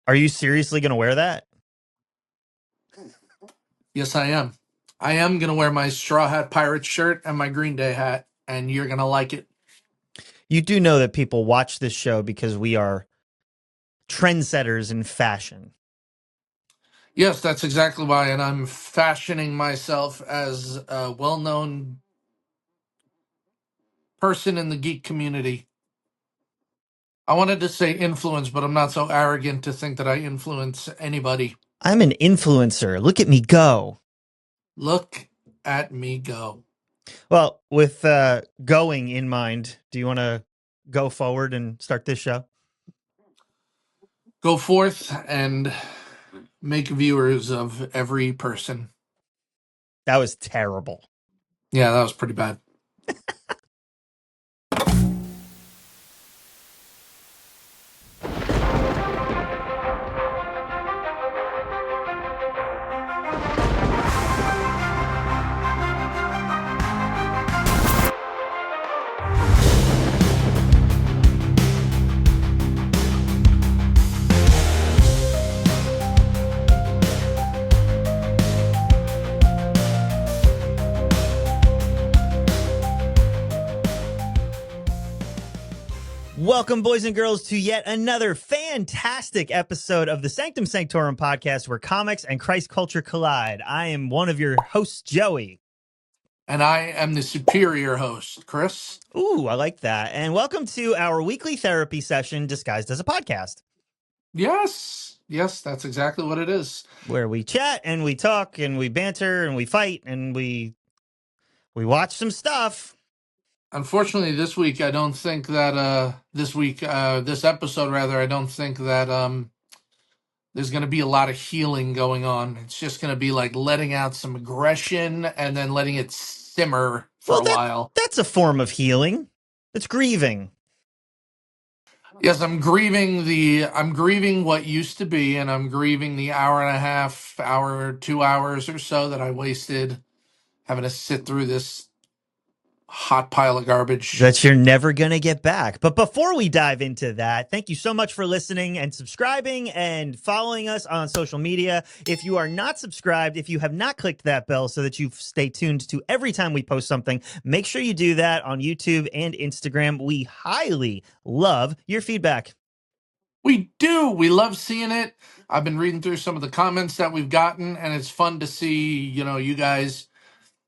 Are you seriously going to wear that? Yes, I am. I am going to wear my Straw Hat Pirate shirt and my Green Day hat, and you're going to like it. You do know that people watch this show because we are trendsetters in fashion. Yes, that's exactly why, and I'm fashioning myself as a well-known person in the geek community. I wanted to say influence, but I'm not so arrogant to think that I influence anybody. I'm an influencer. Look at me go. Look at me go. Well, with going in mind, do you want to go forward and start this show? Go forth and make viewers of every person. That was terrible. Yeah, that was pretty bad. Welcome, boys and girls, to yet another fantastic episode of the Sanctum Sanctorum Podcast, where comics and Christ culture collide. I am one of your hosts, Joey. And I am the superior host, Chris. Ooh, I like that. And welcome to our weekly therapy session disguised as a podcast, Yes, that's exactly what it is. where we chat and we talk and we banter and we fight and we watch some stuff. Unfortunately, this week I don't think that this episode rather, I don't think that there's going to be a lot of healing going on. It's just going to be like letting out some aggression and then letting it simmer for Well, a while. that's a form of healing. It's grieving. Yes, I'm grieving what used to be, and I'm grieving the hour and a half, 2 hours or so that I wasted having to sit through this hot pile of garbage. That you're never going to get back. But before we dive into that, thank you so much for listening and subscribing and following us on social media. If you are not subscribed, if you have not clicked that bell so that you stay tuned to every time we post something, make sure you do that on YouTube and Instagram. We highly love your feedback. We do. We love seeing it. I've been reading through some of the comments that we've gotten, and it's fun to see, you guys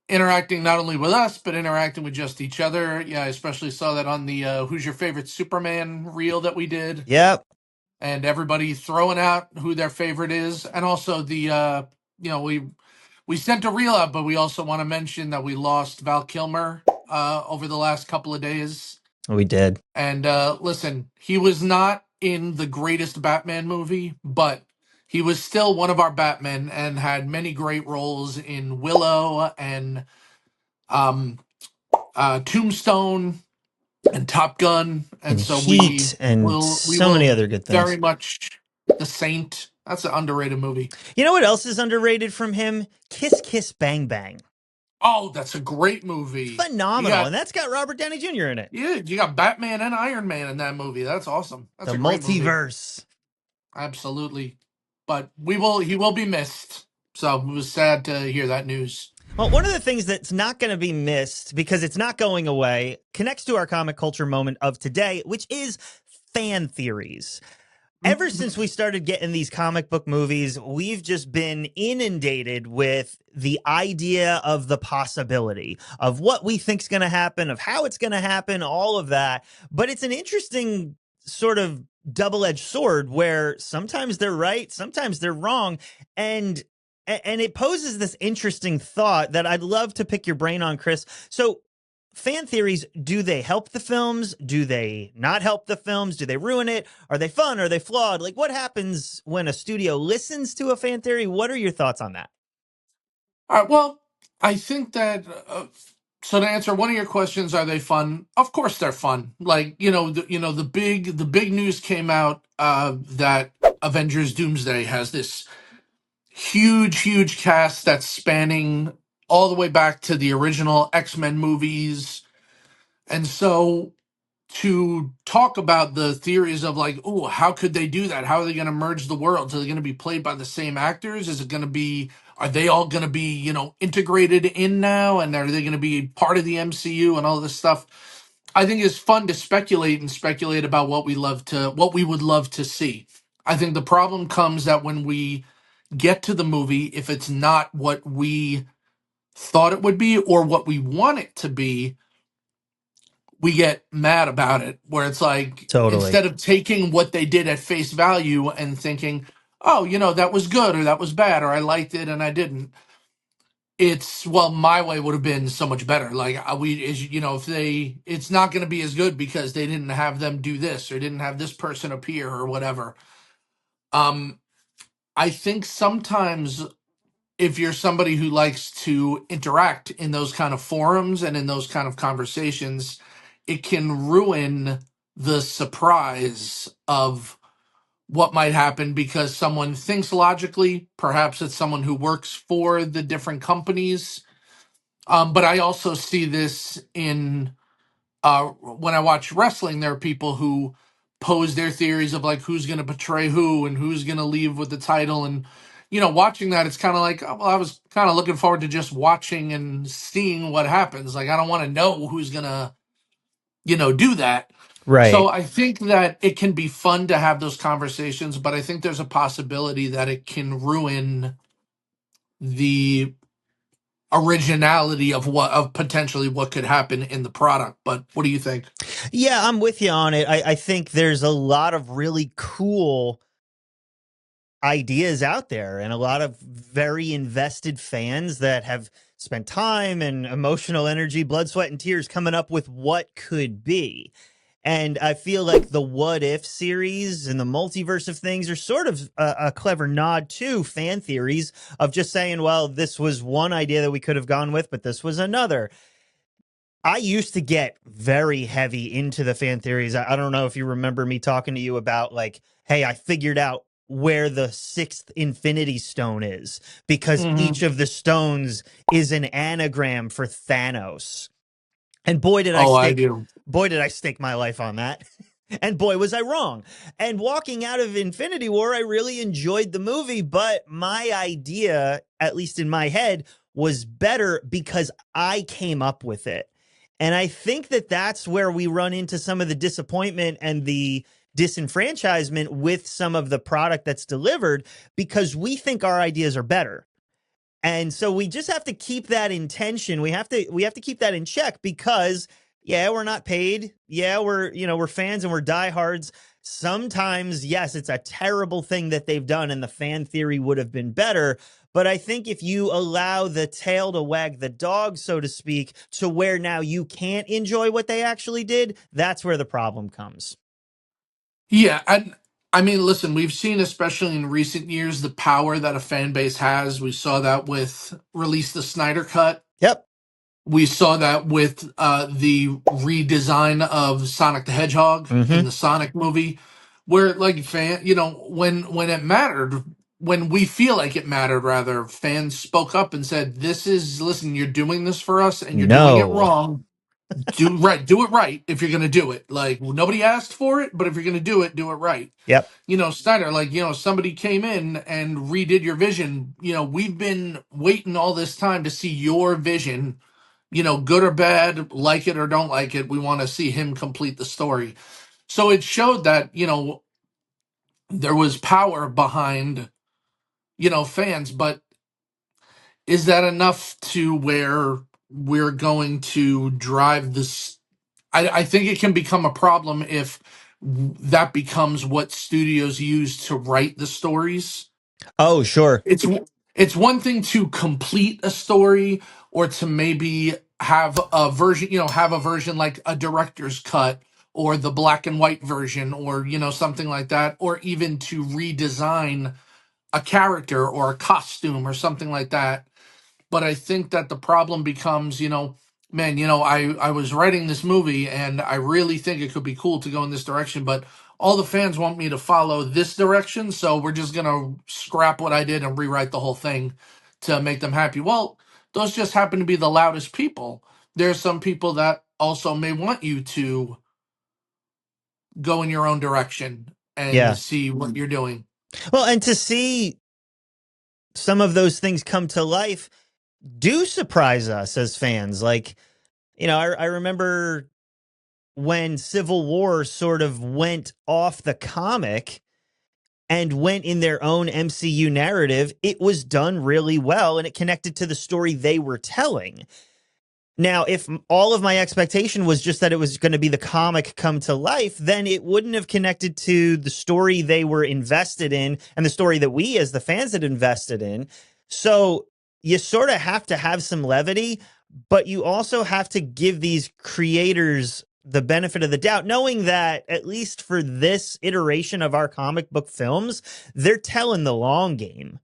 interacting not only with us, but interacting with just each other. Yeah, I especially saw that on the Who's Your Favorite Superman reel that we did. Yep. And everybody throwing out who their favorite is. And also we sent a reel out, but we also want to mention that we lost Val Kilmer over the last couple of days. We did. And listen, he was not in the greatest Batman movie, but he was still one of our Batmen and had many great roles in Willow and Tombstone and Top Gun. And so Heat and we so will many other good things. very much The Saint. That's an underrated movie. You know what else is underrated from him? Kiss Kiss Bang Bang. Oh, that's a great movie. Phenomenal. And that's got Robert Doomy Jr. in it. Yeah, you got Batman and Iron Man in that movie. That's awesome. That's The a great Multiverse. Movie. Absolutely. But he will be missed. So it was sad to hear that news. Well, one of the things that's not going to be missed because it's not going away connects to our comic culture moment of today, which is fan theories. Ever since we started getting these comic book movies, we've just been inundated with the idea of the possibility of what we think's going to happen, of how it's going to happen, all of that. But it's an interesting sort of double-edged sword where sometimes they're right, sometimes they're wrong. And it poses this interesting thought that I'd love to pick your brain on, Chris. So fan theories, do they help the films? Do they not help the films? Do they ruin it? Are they fun? Are they flawed? Like, what happens when a studio listens to a fan theory? What are your thoughts on that? All right. Well, I think that. So to answer one of your questions, are they fun? Of course, they're fun. Like the big news came out that Avengers Doomsday has this huge cast that's spanning all the way back to the original X-Men movies. And so to talk about the theories of like, oh, how could they do that? How are they going to merge the worlds? Are they going to be played by the same actors? Is it going to be, are they all going to be, integrated in now? And are they going to be part of the MCU and all this stuff? I think it's fun to speculate about what what we would love to see. I think the problem comes that when we get to the movie, if it's not what we thought it would be or what we want it to be, we get mad about it, where it's like, Totally. instead of taking what they did at face value and thinking, oh, that was good or that was bad or I liked it and I didn't, it's, well, my way would have been so much better. Like, if they, it's not going to be as good because they didn't have them do this or didn't have this person appear or whatever. um I think sometimes, if you're somebody who likes to interact in those kind of forums and in those kind of conversations, it can ruin the surprise of what might happen because someone thinks logically. Perhaps it's someone who works for the different companies. But I also see this in, when I watch wrestling. There are people who pose their theories of like who's going to betray who and who's going to leave with the title. And, watching that, it's kind of like, oh, well, I was kind of looking forward to just watching and seeing what happens. Like, I don't want to know who's going to, do that. So Right. I think that it can be fun to have those conversations, but I think there's a possibility that it can ruin the originality of potentially what could happen in the product. But what do you think? Yeah, I'm with you on it. I think there's a lot of really cool ideas out there and a lot of very invested fans that have spent time and emotional energy, blood, sweat, and tears coming up with what could be. And I feel like the What If series and the multiverse of things are sort of a clever nod to fan theories of just saying, well, this was one idea that we could have gone with, but this was another. I used to get very heavy into the fan theories. I don't know if you remember me talking to you about, like, hey, I figured out where the sixth Infinity Stone is because Hmm. each of the stones is an anagram for Thanos. And Oh, I do. boy, did I stake my life on that. And boy, was I wrong. And walking out of Infinity War, I really enjoyed the movie, but my idea, at least in my head, was better because I came up with it. And I think that that's where we run into some of the disappointment and the disenfranchisement with some of the product that's delivered because we think our ideas are better. And so we just have to keep that in tension. We have to keep that in check because yeah, we're not paid. Yeah, we're fans and we're diehards. Sometimes, yes, it's a terrible thing that they've done and the fan theory would have been better. But I think if you allow the tail to wag the dog, so to speak, to where now you can't enjoy what they actually did, that's where the problem comes. Yeah, and I mean, listen, we've seen, especially in recent years, the power that a fan base has. We saw that with Release the Snyder Cut. Yep. We saw that with the redesign of Sonic the Hedgehog in Mm-hmm. the Sonic movie, where like when it mattered, when we feel like it mattered, rather, fans spoke up and said, "This is listen, you're doing this for us, and you're doing it No. wrong. Do it right if you're gonna do it. Like, nobody asked for it, but if you're gonna do it right." Yep. Snyder, like, somebody came in and redid your vision. We've been waiting all this time to see your vision, good or bad, like it or don't like it. We want to see him complete the story. So it showed that, there was power behind, fans, but is that enough to where we're going to drive this? I think it can become a problem if that becomes what studios use to write the stories. Oh, sure. It's one thing to complete a story or to maybe have a version like a director's cut or the black and white version, or something like that, or even to redesign a character or a costume or something like that. But I think that the problem becomes, man, I was writing this movie and I really think it could be cool to go in this direction, but all the fans want me to follow this direction, so we're just gonna scrap what I did and rewrite the whole thing to make them happy. Well, those just happen to be the loudest people. There's some people that also may want you to go in your own direction and Yeah. see what you're doing. Well, and to see some of those things come to life do surprise us as fans. Like, I remember when Civil War sort of went off the comic and went in their own MCU narrative, it was done really well and it connected to the story they were telling. Now, if all of my expectation was just that it was going to be the comic come to life, then it wouldn't have connected to the story they were invested in and the story that we as the fans had invested in. So you sort of have to have some levity, but you also have to give these creators the benefit of the doubt, knowing that at least for this iteration of our comic book films, they're telling the long game.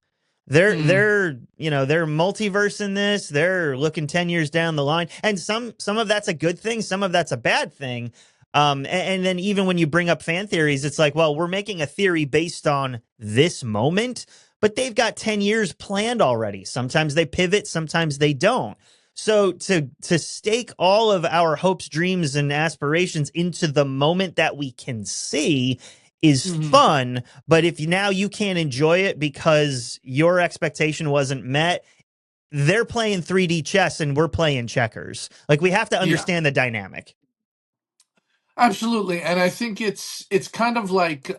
They're multiverse in this. They're looking 10 years down the line. And some of that's a good thing, some of that's a bad thing. And then even when you bring up fan theories, it's like, well, we're making a theory based on this moment, but they've got 10 years planned already. Sometimes they pivot, sometimes they don't. So to stake all of our hopes, dreams, and aspirations into the moment that we can see is fun, but if now you can't enjoy it because your expectation wasn't met, they're playing 3D chess and we're playing checkers. Like, we have to understand the dynamic. Absolutely. And I think it's kind of like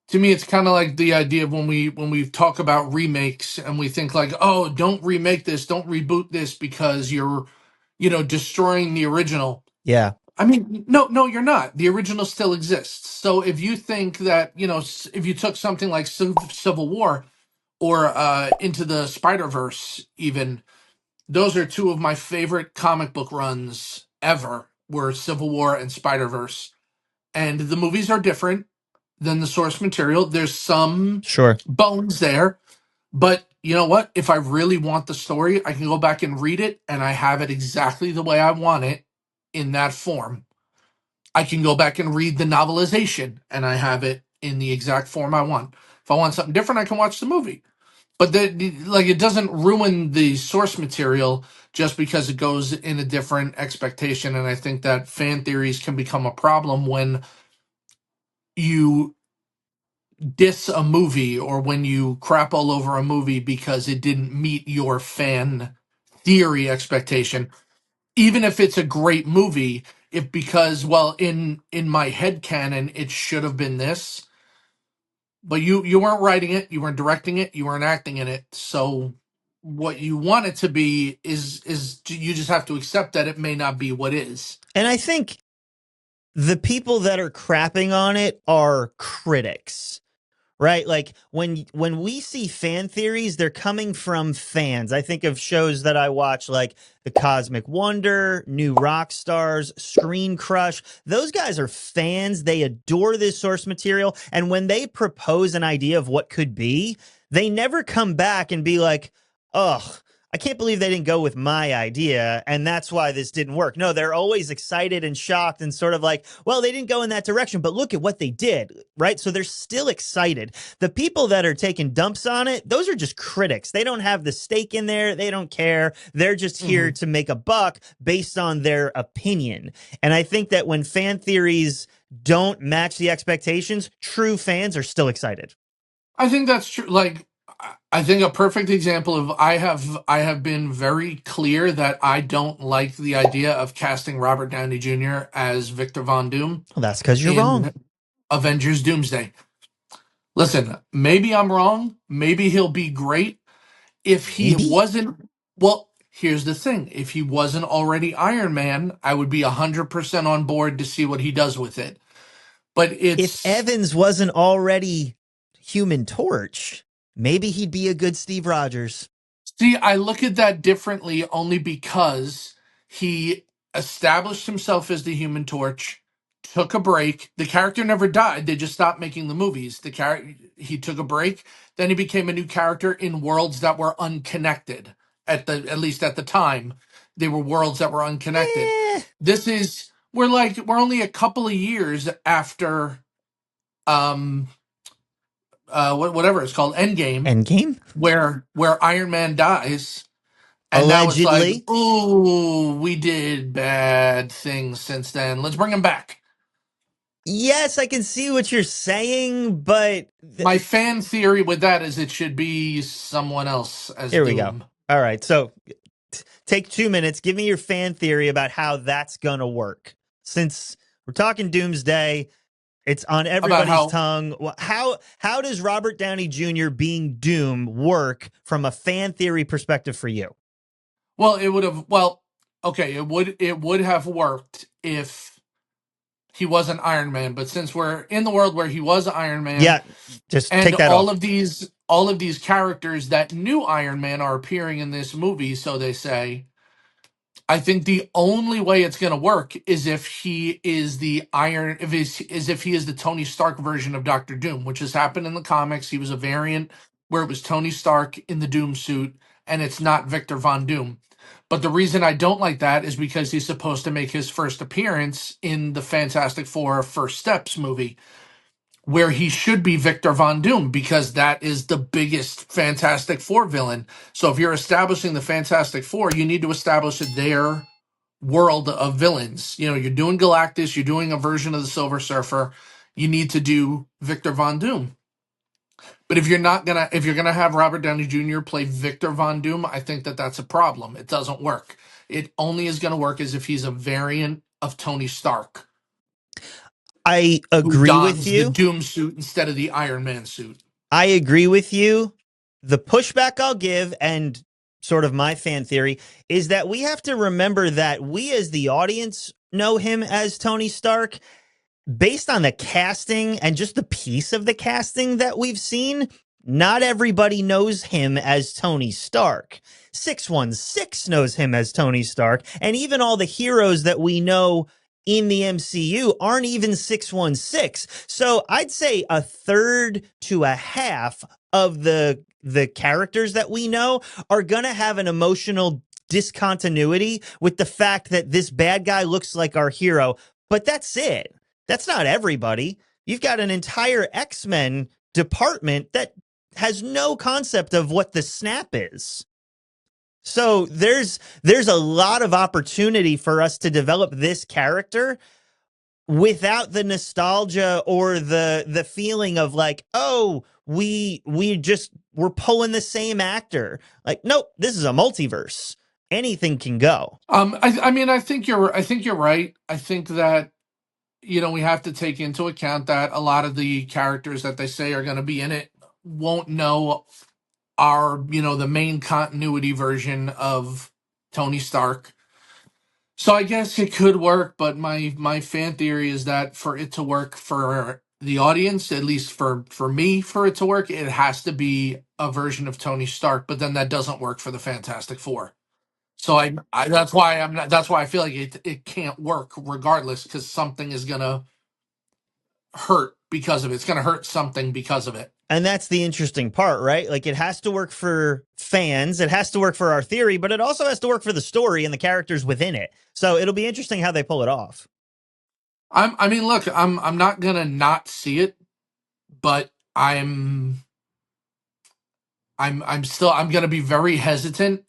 to me it's kind of like the idea of when we talk about remakes and we think like, oh, don't remake this, don't reboot this because you're destroying the original. Yeah. I mean, no, you're not. The original still exists. So if you think that, if you took something like Civil War or Into the Spider-Verse even, those are two of my favorite comic book runs ever, were Civil War and Spider-Verse. And the movies are different than the source material. There's some Sure. bones there, but you know what? If I really want the story, I can go back and read it and I have it exactly the way I want it in that form. I can go back and read the novelization and I have it in the exact form I want. If I want something different, I can watch the movie. But it doesn't ruin the source material just because it goes in a different expectation. And I think that fan theories can become a problem when you diss a movie or when you crap all over a movie because it didn't meet your fan theory expectation. Even if it's a great movie, if because, well, in my head canon it should have been this, but you weren't writing it, you weren't directing it, you weren't acting in it, so what you want it to be is you just have to accept that it may not be what is. And I think the people that are crapping on it are critics. Right? Like when we see fan theories, they're coming from fans. I think of shows that I watch like The Cosmic Wonder, New Rock Stars, Screen Crush. Those guys are fans. They adore this source material. And when they propose an idea of what could be, they never come back and be like, ugh, I can't believe they didn't go with my idea, and that's why this didn't work. No, they're always excited and shocked and sort of like, well, they didn't go in that direction, but look at what they did, right? So they're still excited. The people that are taking dumps on it, those are just critics. They don't have the stake in there. They don't care. They're just here to make a buck based on their opinion. And I think that when fan theories don't match the expectations, true fans are still excited. I think that's true. Like, I think a perfect example of I have been very clear that I don't like the idea of casting Robert Downey Jr. as Victor Von Doom Well, that's because you're wrong. in Avengers Doomsday. Listen, maybe I'm wrong. Maybe he'll be great. If he Maybe. wasn't, well, here's the thing. If he wasn't already Iron Man, I would be 100% on board to see what he does with it. But If it's Evans wasn't already Human Torch, maybe he'd be a good Steve Rogers. See, I look at that differently only because he established himself as the Human Torch, took a break. The character never died; they just stopped making the movies. He took a break, then he became a new character in worlds that were unconnected. At least at the time, they were worlds that were unconnected. This is we're only a couple of years after um whatever it's called, Endgame, Endgame? where Iron Man dies. And now it's like, Allegedly. ooh, we did bad things since then. Let's bring him back. Yes, I can see what you're saying, but My fan theory with that is it should be someone else as here we go. Doom. All right, so take 2 minutes. Give me your fan theory about how that's gonna work. Since we're talking Doomsday, it's on About everybody's how, tongue. How does Robert Downey Jr. being Doom work from a fan theory perspective for you? well, it would have, well, okay, it would have worked if he wasn't Iron Man, but since we're in the world where he was Iron Man, Yeah, just and take that all off. of these characters that knew Iron Man are appearing in this movie, so they say, I think the only way it's going to work is if he is the Iron, if he is the Tony Stark version of Doctor Doom, which has happened in the comics. He was a variant where it was Tony Stark in the Doom suit, and it's not Victor Von Doom. But the reason I don't like that is because he's supposed to make his first appearance in the Fantastic Four First Steps movie, where he should be Victor Von Doom, because that is the biggest Fantastic Four villain. So if you're establishing the Fantastic Four, you need to establish their world of villains. You know, you're doing Galactus, you're doing a version of the Silver Surfer, you need to do Victor Von Doom. But if you're gonna have Robert Downey Jr. play Victor Von Doom, I think that that's a problem. It doesn't work. It only is gonna work as if he's a variant of Tony Stark I who agree with dons the you. Doom suit instead of the Iron Man suit. I agree with you. The pushback I'll give, and sort of my fan theory, is that we have to remember that we as the audience know him as Tony Stark. Based on the casting and just the piece of the casting that we've seen, not everybody knows him as Tony Stark. 616 knows him as Tony Stark, and even all the heroes that we know in the MCU aren't even 616. So I'd say a third to a half of the characters that we know are going to have an emotional discontinuity with the fact that this bad guy looks like our hero, but that's it. That's not everybody. You've got an entire X-Men department that has no concept of what the snap is. So there's a lot of opportunity for us to develop this character without the nostalgia or the feeling of like, oh, we're pulling the same actor. Like, nope, this is a multiverse. Anything can go. I mean, I think you're right. I think that, you know, we have to take into account that a lot of the characters that they say are going to be in it won't know are, you know, the main continuity version of Tony Stark. So I guess it could work, but my fan theory is that for it to work for the audience, at least for me, for it to work, it has to be a version of Tony Stark. But then that doesn't work for the Fantastic Four. So I that's why I'm not. That's why I feel like it can't work regardless, because something is gonna hurt because of it. It's gonna hurt something because of it. And that's the interesting part, right? Like it has to work for fans, it has to work for our theory, but it also has to work for the story and the characters within it. So it'll be interesting how they pull it off. I mean, look, I'm not gonna not see it, but I'm gonna be very hesitant.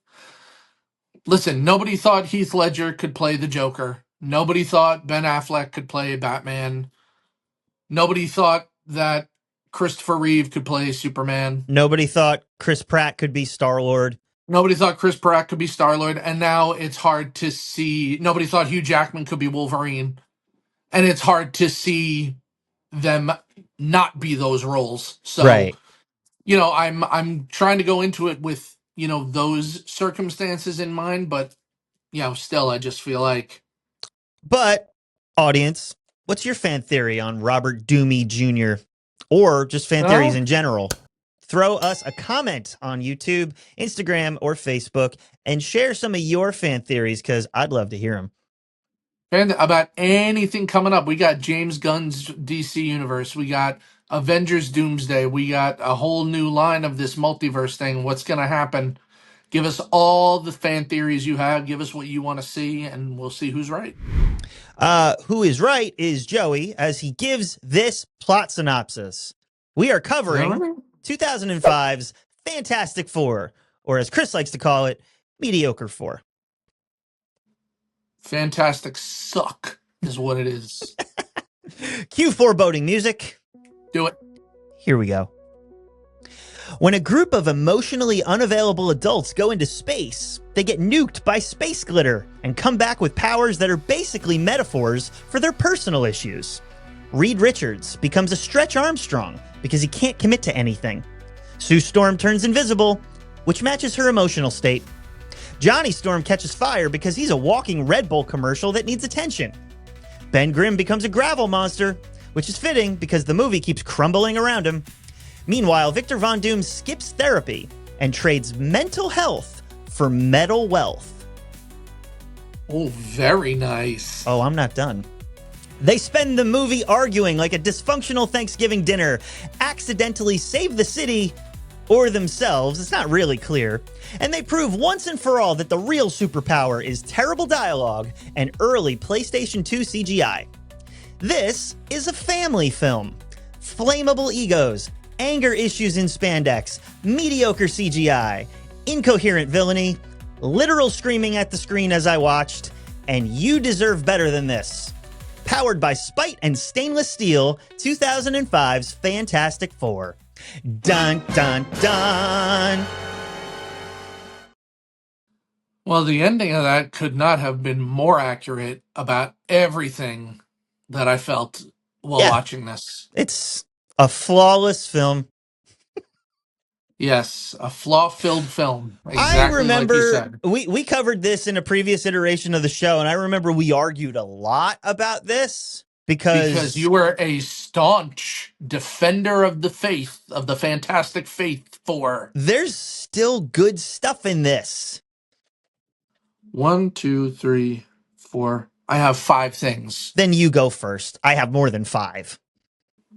Listen, nobody thought Heath Ledger could play the Joker. Nobody thought Ben Affleck could play Batman. Nobody thought that Christopher Reeve could play Superman. Nobody thought Chris Pratt could be Star-Lord. Nobody thought Chris Pratt could be Star-Lord, and now it's hard to see. Nobody thought Hugh Jackman could be Wolverine, and it's hard to see them not be those roles. So, Right. you know, I'm trying to go into it with, you know, those circumstances in mind, but, you know, still I just feel like, But audience, what's your fan theory on Robert Doomy Jr. or just fan theories no, in general? Throw us a comment on YouTube, Instagram, or Facebook and share some of your fan theories because I'd love to hear them. and about anything coming up. We got James Gunn's DC universe. We got Avengers Doomsday. We got a whole new line of this multiverse thing. What's going to happen? Give us all the fan theories you have. Give us what you want to see, and we'll see who's right. Who is right is Joey as he gives this plot synopsis. We are covering 2005's Fantastic Four, or as Chris likes to call it, Mediocre Four. Fantastic suck is what it is. Cue foreboding music. Do it. Here we go. When a group of emotionally unavailable adults go into space, they get nuked by space glitter and come back with powers that are basically metaphors for their personal issues. Reed Richards becomes a Stretch Armstrong because he can't commit to anything. Sue Storm turns invisible, which matches her emotional state. Johnny Storm catches fire because he's a walking Red Bull commercial that needs attention. Ben Grimm becomes a gravel monster, which is fitting because the movie keeps crumbling around him. Meanwhile, Victor Von Doom skips therapy and trades mental health for metal wealth. Oh, very nice. Oh, I'm not done. They spend the movie arguing like a dysfunctional Thanksgiving dinner, accidentally save the city or themselves, it's not really clear, and they prove once and for all that the real superpower is terrible dialogue and early PlayStation 2 CGI. This is a family film. Flammable egos, anger issues in spandex, mediocre CGI, incoherent villainy, literal screaming at the screen as I watched, and you deserve better than this. Powered by Spite and Stainless Steel, 2005's Fantastic Four. Dun, dun, dun! Well, the ending of that could not have been more accurate about everything that I felt while watching this. It's a flawless film. Yes, a flaw-filled film. Exactly I remember, like you said. We covered this in a previous iteration of the show, and I remember we argued a lot about this because you were a staunch defender of the faith, of the Fantastic Faith Four. There's still good stuff in this. 1, 2, 3, 4. I have 5 things. Then you go first. I have more than 5.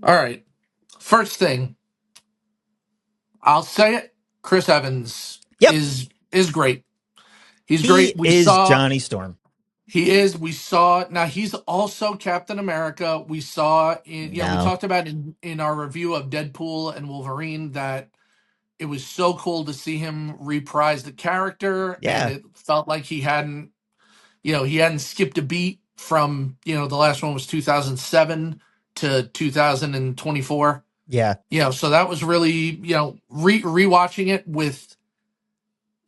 All right. First thing, I'll say it. Chris Evans is great. He's great. He is Johnny Storm. He is. We saw. Now he's also Captain America. We saw in. We talked about in our review of Deadpool and Wolverine that it was so cool to see him reprise the character. Yeah. And it felt like he hadn't skipped a beat from, the last one was 2007 to 2024. Yeah. So that was really, rewatching it with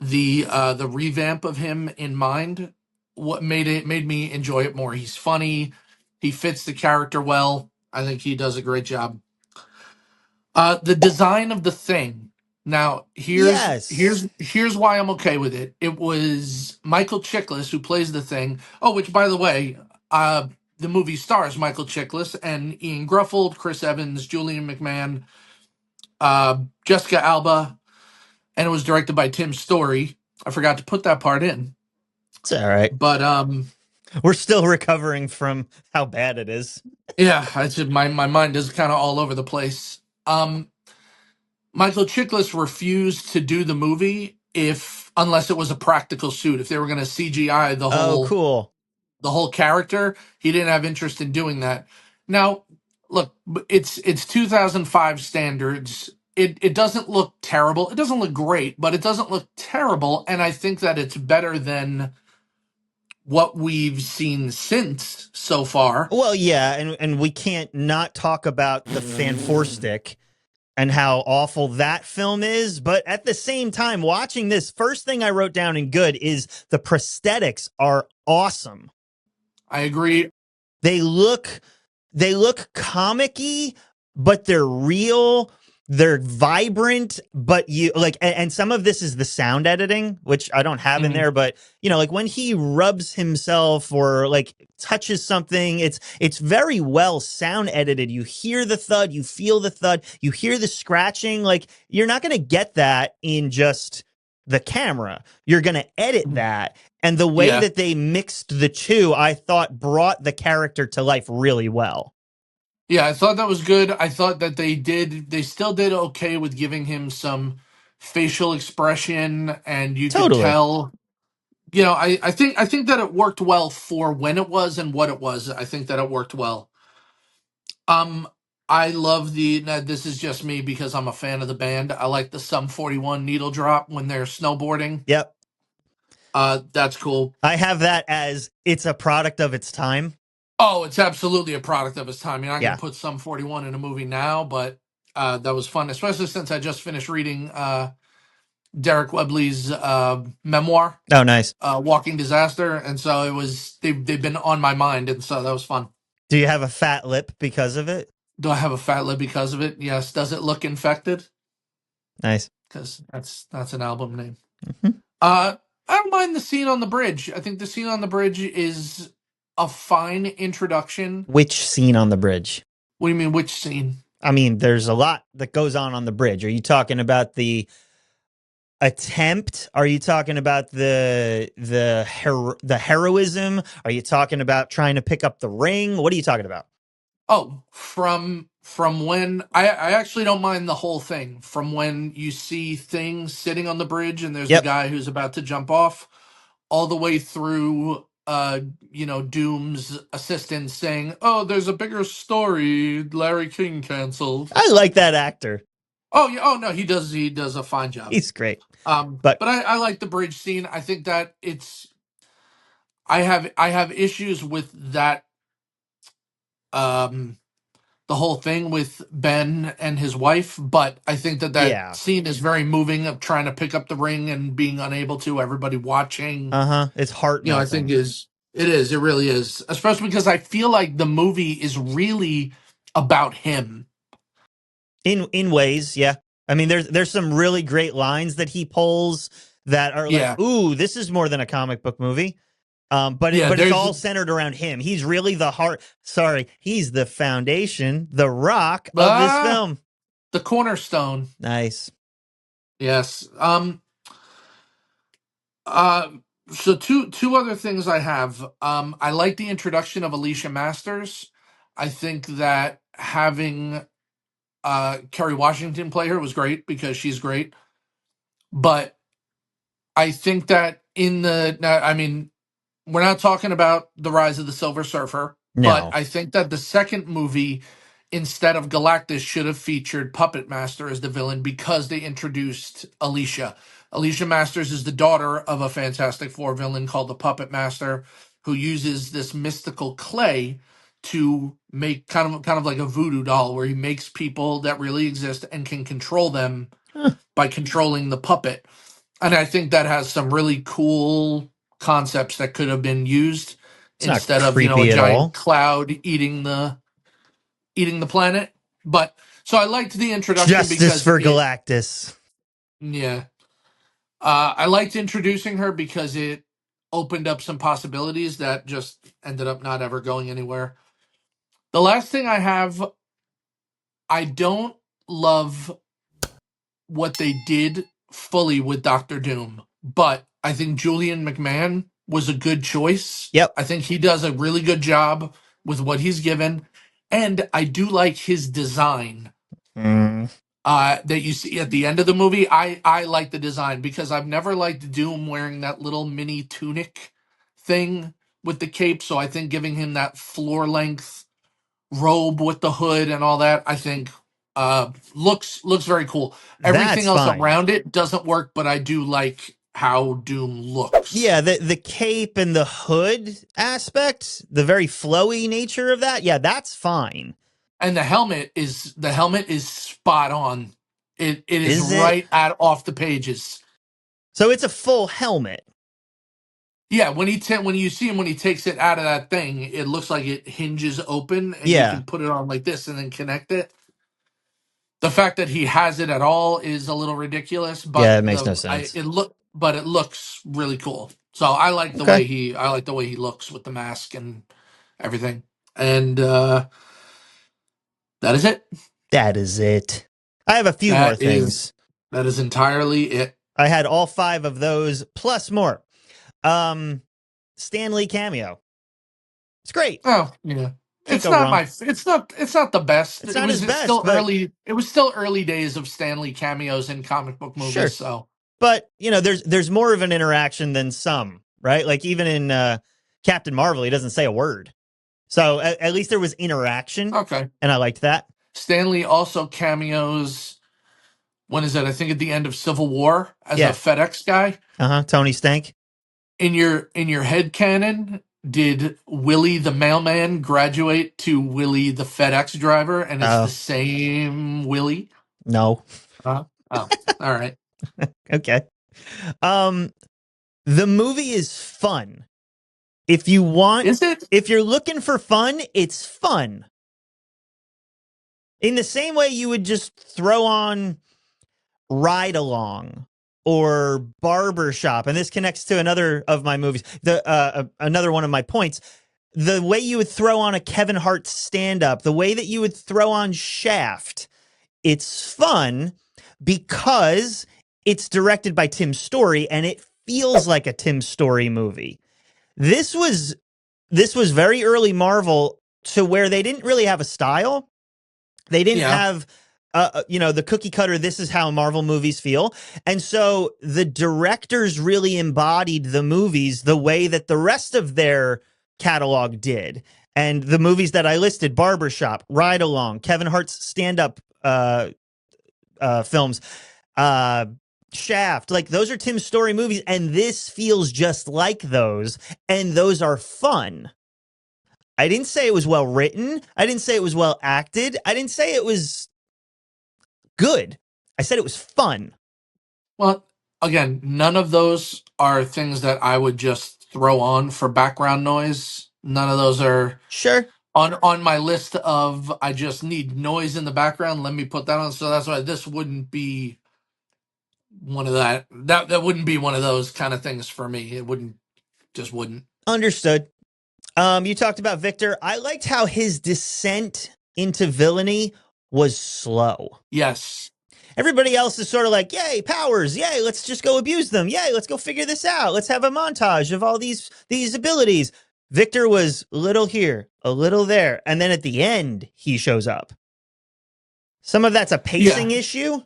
the revamp of him in mind, what made me enjoy it more. He's funny. He fits the character well. I think he does a great job. The design of the Thing. Now, here's why I'm okay with it. It was Michael Chiklis who plays the Thing. Oh, which, by the way, the movie stars Michael Chiklis and Ian Gruffudd, Chris Evans, Julian McMahon, Jessica Alba, and it was directed by Tim Story. I forgot to put that part in. It's all right. But we're still recovering from how bad it is. Yeah, my mind is kind of all over the place. Michael Chiklis refused to do the movie unless it was a practical suit. If they were going to CGI the whole character, he didn't have interest in doing that. Now, look, it's 2005 standards. It doesn't look terrible. It doesn't look great, but it doesn't look terrible, and I think that it's better than what we've seen since so far. Well, yeah, and we can't not talk about the Fanforstic and how awful that film is, but at the same time, watching this, first thing I wrote down in good is the prosthetics are awesome. I agree. They look comic-y, but they're real. They're vibrant, but and some of this is the sound editing, which I don't have in there, but like when he rubs himself or like touches something, it's very well sound edited. You hear the thud, you feel the thud, you hear the scratching. Like you're not going to get that in just the camera. You're going to edit that. And the way that they mixed the two, I thought brought the character to life really well. Yeah, I thought that was good. I thought that they still did okay with giving him some facial expression, and you could tell. I think that it worked well for when it was and what it was. I think that it worked well. I love this is just me because I'm a fan of the band. I like the Sum 41 needle drop when they're snowboarding. Yep. That's cool. I have that as it's a product of its time. Oh, it's absolutely a product of its time. You're not going Yeah. to put Sum 41 in a movie now, but that was fun, especially since I just finished reading Derek Webley's memoir, Oh, nice. Walking Disaster, and so they've been on my mind, and so that was fun. Do you have a fat lip because of it? Do I have a fat lip because of it? Yes. Does it look infected? Nice. Because that's an album name. Mhm. I don't mind the scene on the bridge. I think the scene on the bridge is a fine introduction. Which scene on the bridge? What do you mean, which scene? I mean, there's a lot that goes on the bridge. Are you talking about the attempt? Are you talking about the heroism? Are you talking about trying to pick up the ring? What are you talking about? Oh, from when I actually don't mind the whole thing. From when you see things sitting on the bridge and there's the Yep. guy who's about to jump off, all the way through Doom's assistant saying, "Oh, there's a bigger story. Larry King canceled." I like that actor. Oh yeah, oh no, he does a fine job. He's great. But I like the bridge scene. I think that I have issues with that um the whole thing with Ben and his wife, but I think that Yeah. scene is very moving of trying to pick up the ring and being unable to, everybody watching. It's heart I think melting. it really is, especially because I feel like the movie is really about him. In ways, yeah. I mean, there's some really great lines that he pulls that are like, Yeah. ooh, this is more than a comic book movie. But Yeah, it's there's all centered around him. He's really the heart. Sorry, he's the foundation, the rock of this film. the cornerstone. Nice. Yes. Uh, so two other things I have. I like the introduction of Alicia Masters. I think that having Kerry Washington play her was great because she's great. But I think that I mean, we're not talking about the Rise of the Silver Surfer, but No. I think that the second movie, instead of Galactus, should have featured Puppet Master as the villain because they introduced Alicia. Alicia Masters is the daughter of a Fantastic Four villain called the Puppet Master, who uses this mystical clay to make kind of like a voodoo doll, where he makes people that really exist and can control them Huh. by controlling the puppet. And I think that has some really cool concepts that could have been used It's not instead of a creepy at giant all. cloud eating the planet. But so I liked the introduction Justice because for it Galactus. yeah I liked introducing her because it opened up some possibilities that just ended up not ever going anywhere. The last thing I have, I don't love what they did fully with Doctor Doom, but I think Julian McMahon was a good choice. Yep. I think he does a really good job with what he's given, and I do like his design that you see at the end of the movie. I like the design because I've never liked Doom wearing that little mini tunic thing with the cape, so I think giving him that floor length robe with the hood and all that, I think looks very cool. Everything That's else fine. around it doesn't work, but I do like how Doom looks. Yeah, the cape and the hood aspect, the very flowy nature of that, yeah, that's fine. And the helmet is spot on. It is Is it? right out off the pages. So it's a full helmet. Yeah, when you see him when he takes it out of that thing, it looks like it hinges open and you Yeah. can put it on like this and then connect it. The fact that he has it at all is a little ridiculous, Yeah, but it makes no sense. it looks really cool. So Okay. I like the way he looks with the mask and everything. And that is it. That is it. I have a few more That is things. that is entirely it. I had all 5 of those plus more. Um Stan Lee cameo. It's great. Oh, yeah. Can't go wrong. It's not the best. It's not his best, but It was still early days of Stanley cameos in comic book movies, sure. so But, there's more of an interaction than some, right? Like even in Captain Marvel, he doesn't say a word. So at least there was interaction, okay. and I liked that. Stanley also cameos, when is it? I think at the end of Civil War as a Yeah. FedEx guy. Tony Stank. In your head canon, did Willie the mailman graduate to Willie the FedEx driver, and it's the Oh, same Willie? no. Oh, all right. Okay. Um, the movie is fun. If you want, Is it? if you're looking for fun, it's fun. In the same way you would just throw on Ride Along or Barbershop, and this connects to another of my movies. Another one of my points. The way you would throw on a Kevin Hart stand-up, the way that you would throw on Shaft, it's fun because it's directed by Tim Story and it feels like a Tim Story movie. This was very early Marvel, to where they didn't really have a style. They didn't Yeah. have the cookie cutter, this is how Marvel movies feel. And so the directors really embodied the movies the way that the rest of their catalog did. And the movies that I listed, Barbershop, Ride Along, Kevin Hart's stand-up films, Shaft, like those are Tim Story movies, and this feels just like those, and those are fun. I didn't say it was well written. I didn't say it was well acted. I didn't say it was good. I said it was fun. Well, again, none of those are things that I would just throw on for background noise. None of those are Sure. on my list of I just need noise in the background. Let me put that on. So that's why this wouldn't be one of that wouldn't be one of those kind of things for me. It wouldn't. Understood. You talked about Victor. I liked how his descent into villainy was slow. Yes. Everybody else is sort of like, yay, powers, yay, let's just go abuse them. Yay, let's go figure this out. Let's have a montage of all these abilities. Victor was a little here, a little there, and then at the end, he shows up. Some of that's a pacing issue,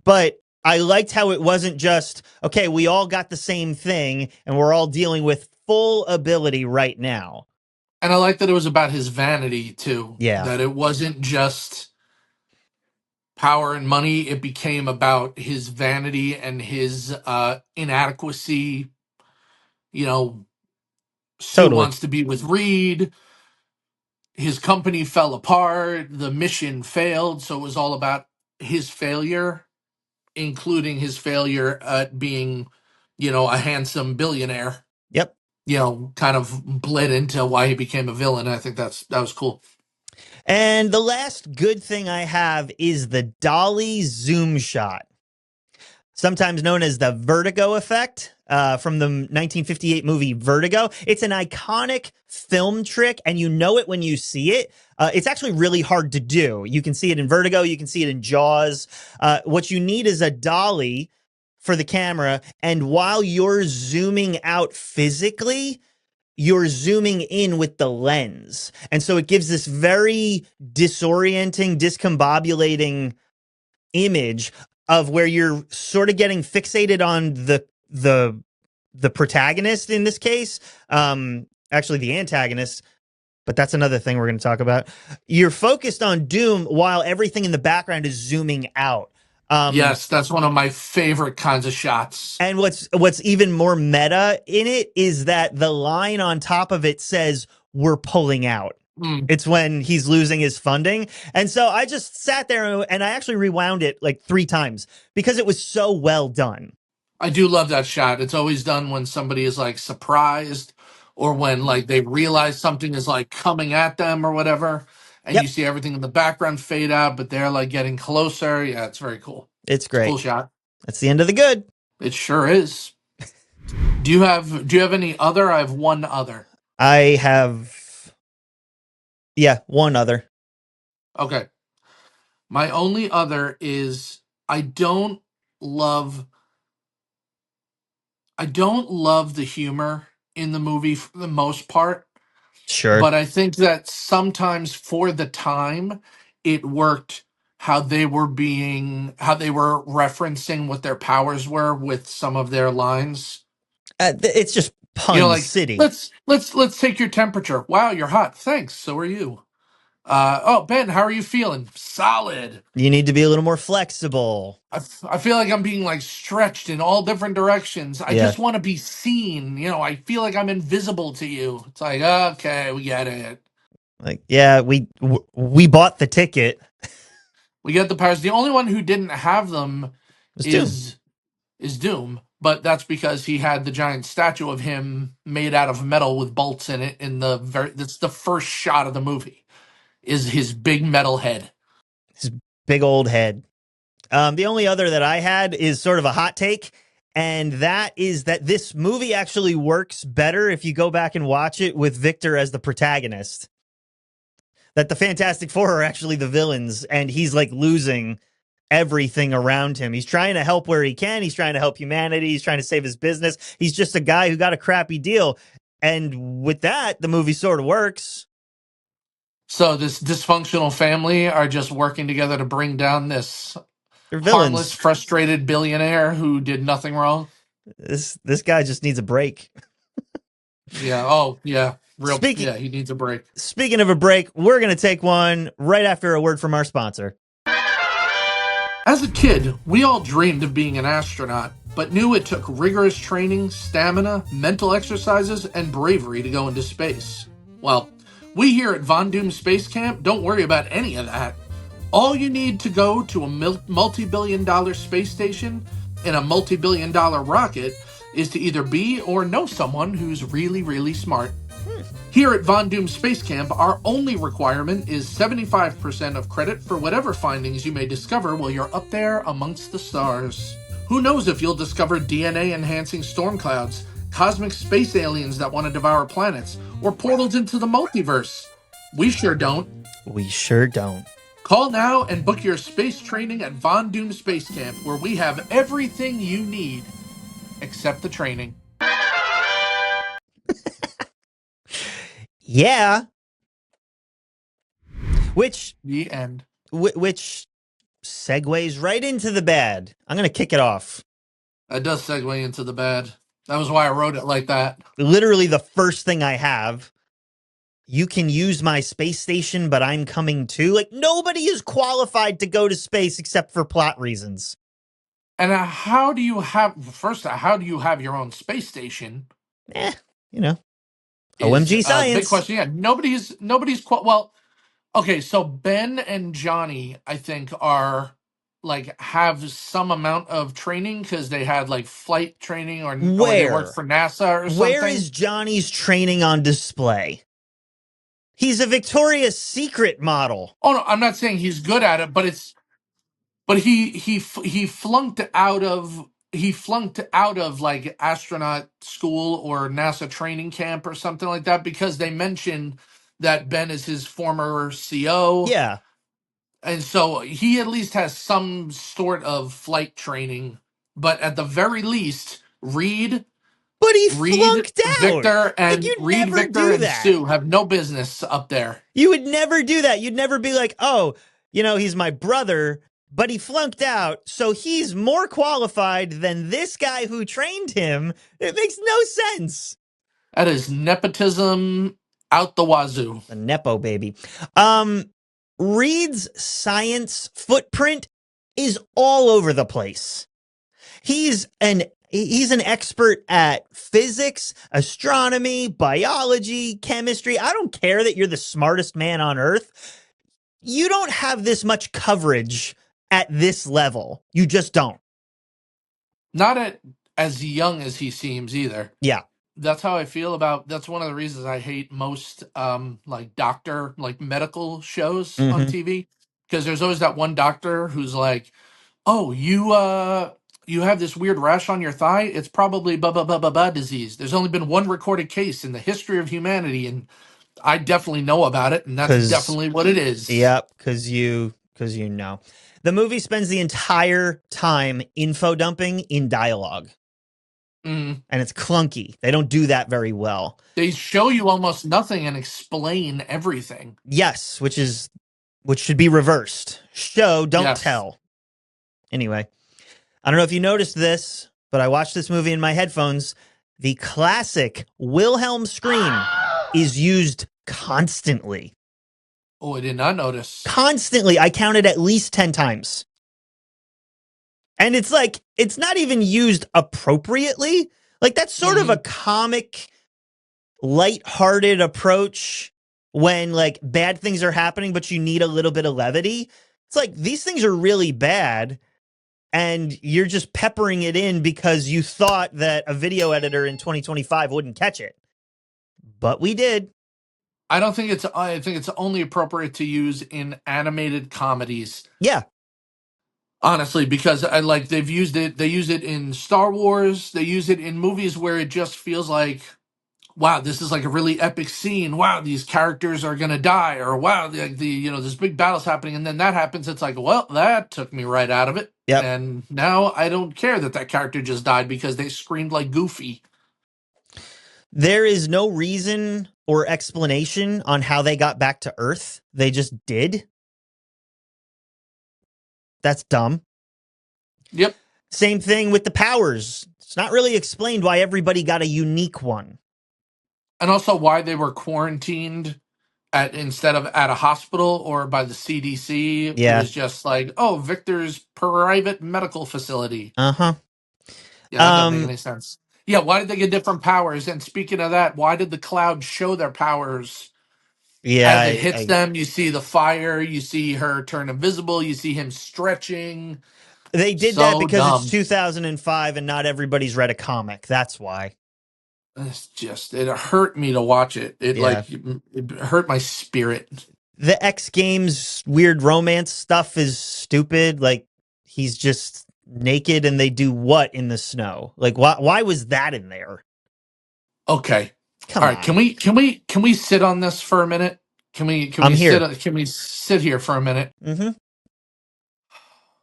but I liked how it wasn't just, okay, we all got the same thing, and we're all dealing with full ability right now. And I like that it was about his vanity, too. Yeah. That it wasn't just power and money. It became about his vanity and his inadequacy. You know, Sue Totally. wants to be with Reed. His company fell apart. The mission failed. So it was all about his failure, including his failure at being, a handsome billionaire. Yep. Kind of bled into why he became a villain. I think that was cool. And the last good thing I have is the Dolly zoom shot, sometimes known as the vertigo effect, from the 1958 movie Vertigo. It's an iconic film trick, and you know it when you see it. It's actually really hard to do. You can see it in Vertigo. You can see it in Jaws. What you need is a dolly for the camera, and while you're zooming out physically, you're zooming in with the lens. And so it gives this very disorienting, discombobulating image of where you're sort of getting fixated on the protagonist in this case, actually the antagonist, but that's another thing we're going to talk about. You're focused on Doom while everything in the background is zooming out. Yes, that's one of my favorite kinds of shots. And what's even more meta in it is that the line on top of it says, "We're pulling out." It's when he's losing his funding. And so I just sat there and I actually rewound it like 3 times because it was so well done. I do love that shot. It's always done when somebody is like surprised or when like they realize something is like coming at them or whatever. And Yep. you see everything in the background fade out, but they're like getting closer. Yeah, it's very cool. It's It's a great. cool shot. That's the end of the good. It sure is. Do you have any other? I have one other. I have, one other. Okay. My only other is I don't love the humor in the movie for the most part. Sure. But I think that sometimes for the time, it worked how they were referencing what their powers were with some of their lines. It's just pun Like city. let's take your temperature. Wow, you're hot. Thanks. So are you. Oh, Ben, how are you feeling? Solid. You need to be a little more flexible. I feel like I'm being like stretched in all different directions. I Yeah. just want to be seen. I feel like I'm invisible to you. It's like, okay, we get it. Like, yeah, we bought the ticket. We get the powers. The only one who didn't have them It's Doom. is Doom, but that's because he had the giant statue of him made out of metal with bolts in it. That's the first shot of the movie. Is his big metal head. His big old head. The only other that I had is sort of a hot take, and that is that this movie actually works better if you go back and watch it with Victor as the protagonist. That the Fantastic Four are actually the villains, and he's like losing everything around him. He's trying to help where he can. He's trying to help humanity. He's trying to save his business. He's just a guy who got a crappy deal. And with that, the movie sort of works. So this dysfunctional family are just working together to bring down this They're harmless, villains. frustrated billionaire who did nothing wrong. This guy just needs a break. Yeah. Oh, yeah. Speaking Yeah, he needs a break. speaking of a break, we're going to take one right after a word from our sponsor. As a kid, we all dreamed of being an astronaut, but knew it took rigorous training, stamina, mental exercises, and bravery to go into space. Well, we here at Von Doom Space Camp don't worry about any of that. All you need to go to a multi-billion-dollar space station in a multi-billion-dollar rocket is to either be or know someone who's really, really smart. Here at Von Doom Space Camp, our only requirement is 75% of credit for whatever findings you may discover while you're up there amongst the stars. Who knows if you'll discover DNA enhancing storm clouds, cosmic space aliens that want to devour planets, or portals into the multiverse? We sure don't. We sure don't. Call now and book your space training at Von Doom Space Camp, where we have everything you need except the training. Yeah. Which The end. which segues right into the bad. I'm going to kick it off. That does segue into the bad. That was why I wrote it like that. Literally the first thing I have. You can use my space station, but I'm coming too. Like, nobody is qualified to go to space except for plot reasons. And how do you have your own space station? You know, Is OMG the big science. question. Yeah, well, okay, so Ben and Johnny, I think, are like have some amount of training because they had like flight training or they worked for NASA or something. Where is Johnny's training on display? He's a Victoria's Secret model. Oh no, I'm not saying he's good at it, but he flunked out of like astronaut school or NASA training camp or something like that because they mentioned that Ben is his former CO. Yeah. And so he at least has some sort of flight training, but at the very least, But he flunked out. Victor and You'd never Victor do and that. Sue have no business up there. You would never do that. You'd never be like, oh, he's my brother, but he flunked out, so he's more qualified than this guy who trained him. It makes no sense. That is nepotism out the wazoo. The Nepo baby. Reed's science footprint is all over the place. He's an expert at physics, astronomy, biology, chemistry. I don't care that you're the smartest man on earth. You don't have this much coverage at this level. You just don't. Not as young as he seems either. Yeah. That's how I feel about. That's one of the reasons I hate most like medical shows on TV, because there's always that one doctor who's like, "Oh, you have this weird rash on your thigh. It's probably blah blah blah blah blah disease. There's only been one recorded case in the history of humanity, and I definitely know about it, and that's definitely what it is." Yep, because you know. The movie spends the entire time info dumping in dialogue. Mm. And it's clunky. They don't do that very well. They show you almost nothing and explain everything. Yes, which should be reversed. Show, don't tell. Anyway, I don't know if you noticed this, but I watched this movie in my headphones. The classic Wilhelm scream is used constantly. Oh, I did not notice. Constantly. I counted at least 10 times. And it's like, it's not even used appropriately. Like, that's sort of a comic, lighthearted approach when like bad things are happening, but you need a little bit of levity. It's like, these things are really bad, and you're just peppering it in because you thought that a video editor in 2025 wouldn't catch it. But we did. I don't think it's. I think it's only appropriate to use in animated comedies. Yeah. Honestly, because I like they've used it. They use it in Star Wars. They use it in movies where it just feels like, wow, this is like a really epic scene. Wow, these characters are gonna die, or wow, this big battle's happening, and then that happens. It's like, well, that took me right out of it, Yep. and now I don't care that character just died because they screamed like Goofy. There is no reason or explanation on how they got back to Earth. They just did. That's dumb. Yep. Same thing with the powers. It's not really explained why everybody got a unique one. And also why they were quarantined instead of at a hospital or by the CDC. It Yeah. was just like, oh, Victor's private medical facility. Uh-huh. Yeah, that doesn't make any sense. Yeah, why did they get different powers? And speaking of that, why did the cloud show their powers? Yeah. As it hits them, you see the fire, you see her turn invisible, you see him stretching. They did So that because dumb. it's 2005 and not everybody's read a comic. That's why. It's just, it hurt me to watch it. It hurt my spirit. The X Games weird romance stuff is stupid. Like, he's just naked and they do what in the snow? Like, why was that in there? Okay. Come All right, on. can we sit on this for a minute? Can we sit here for a minute? Mm-hmm.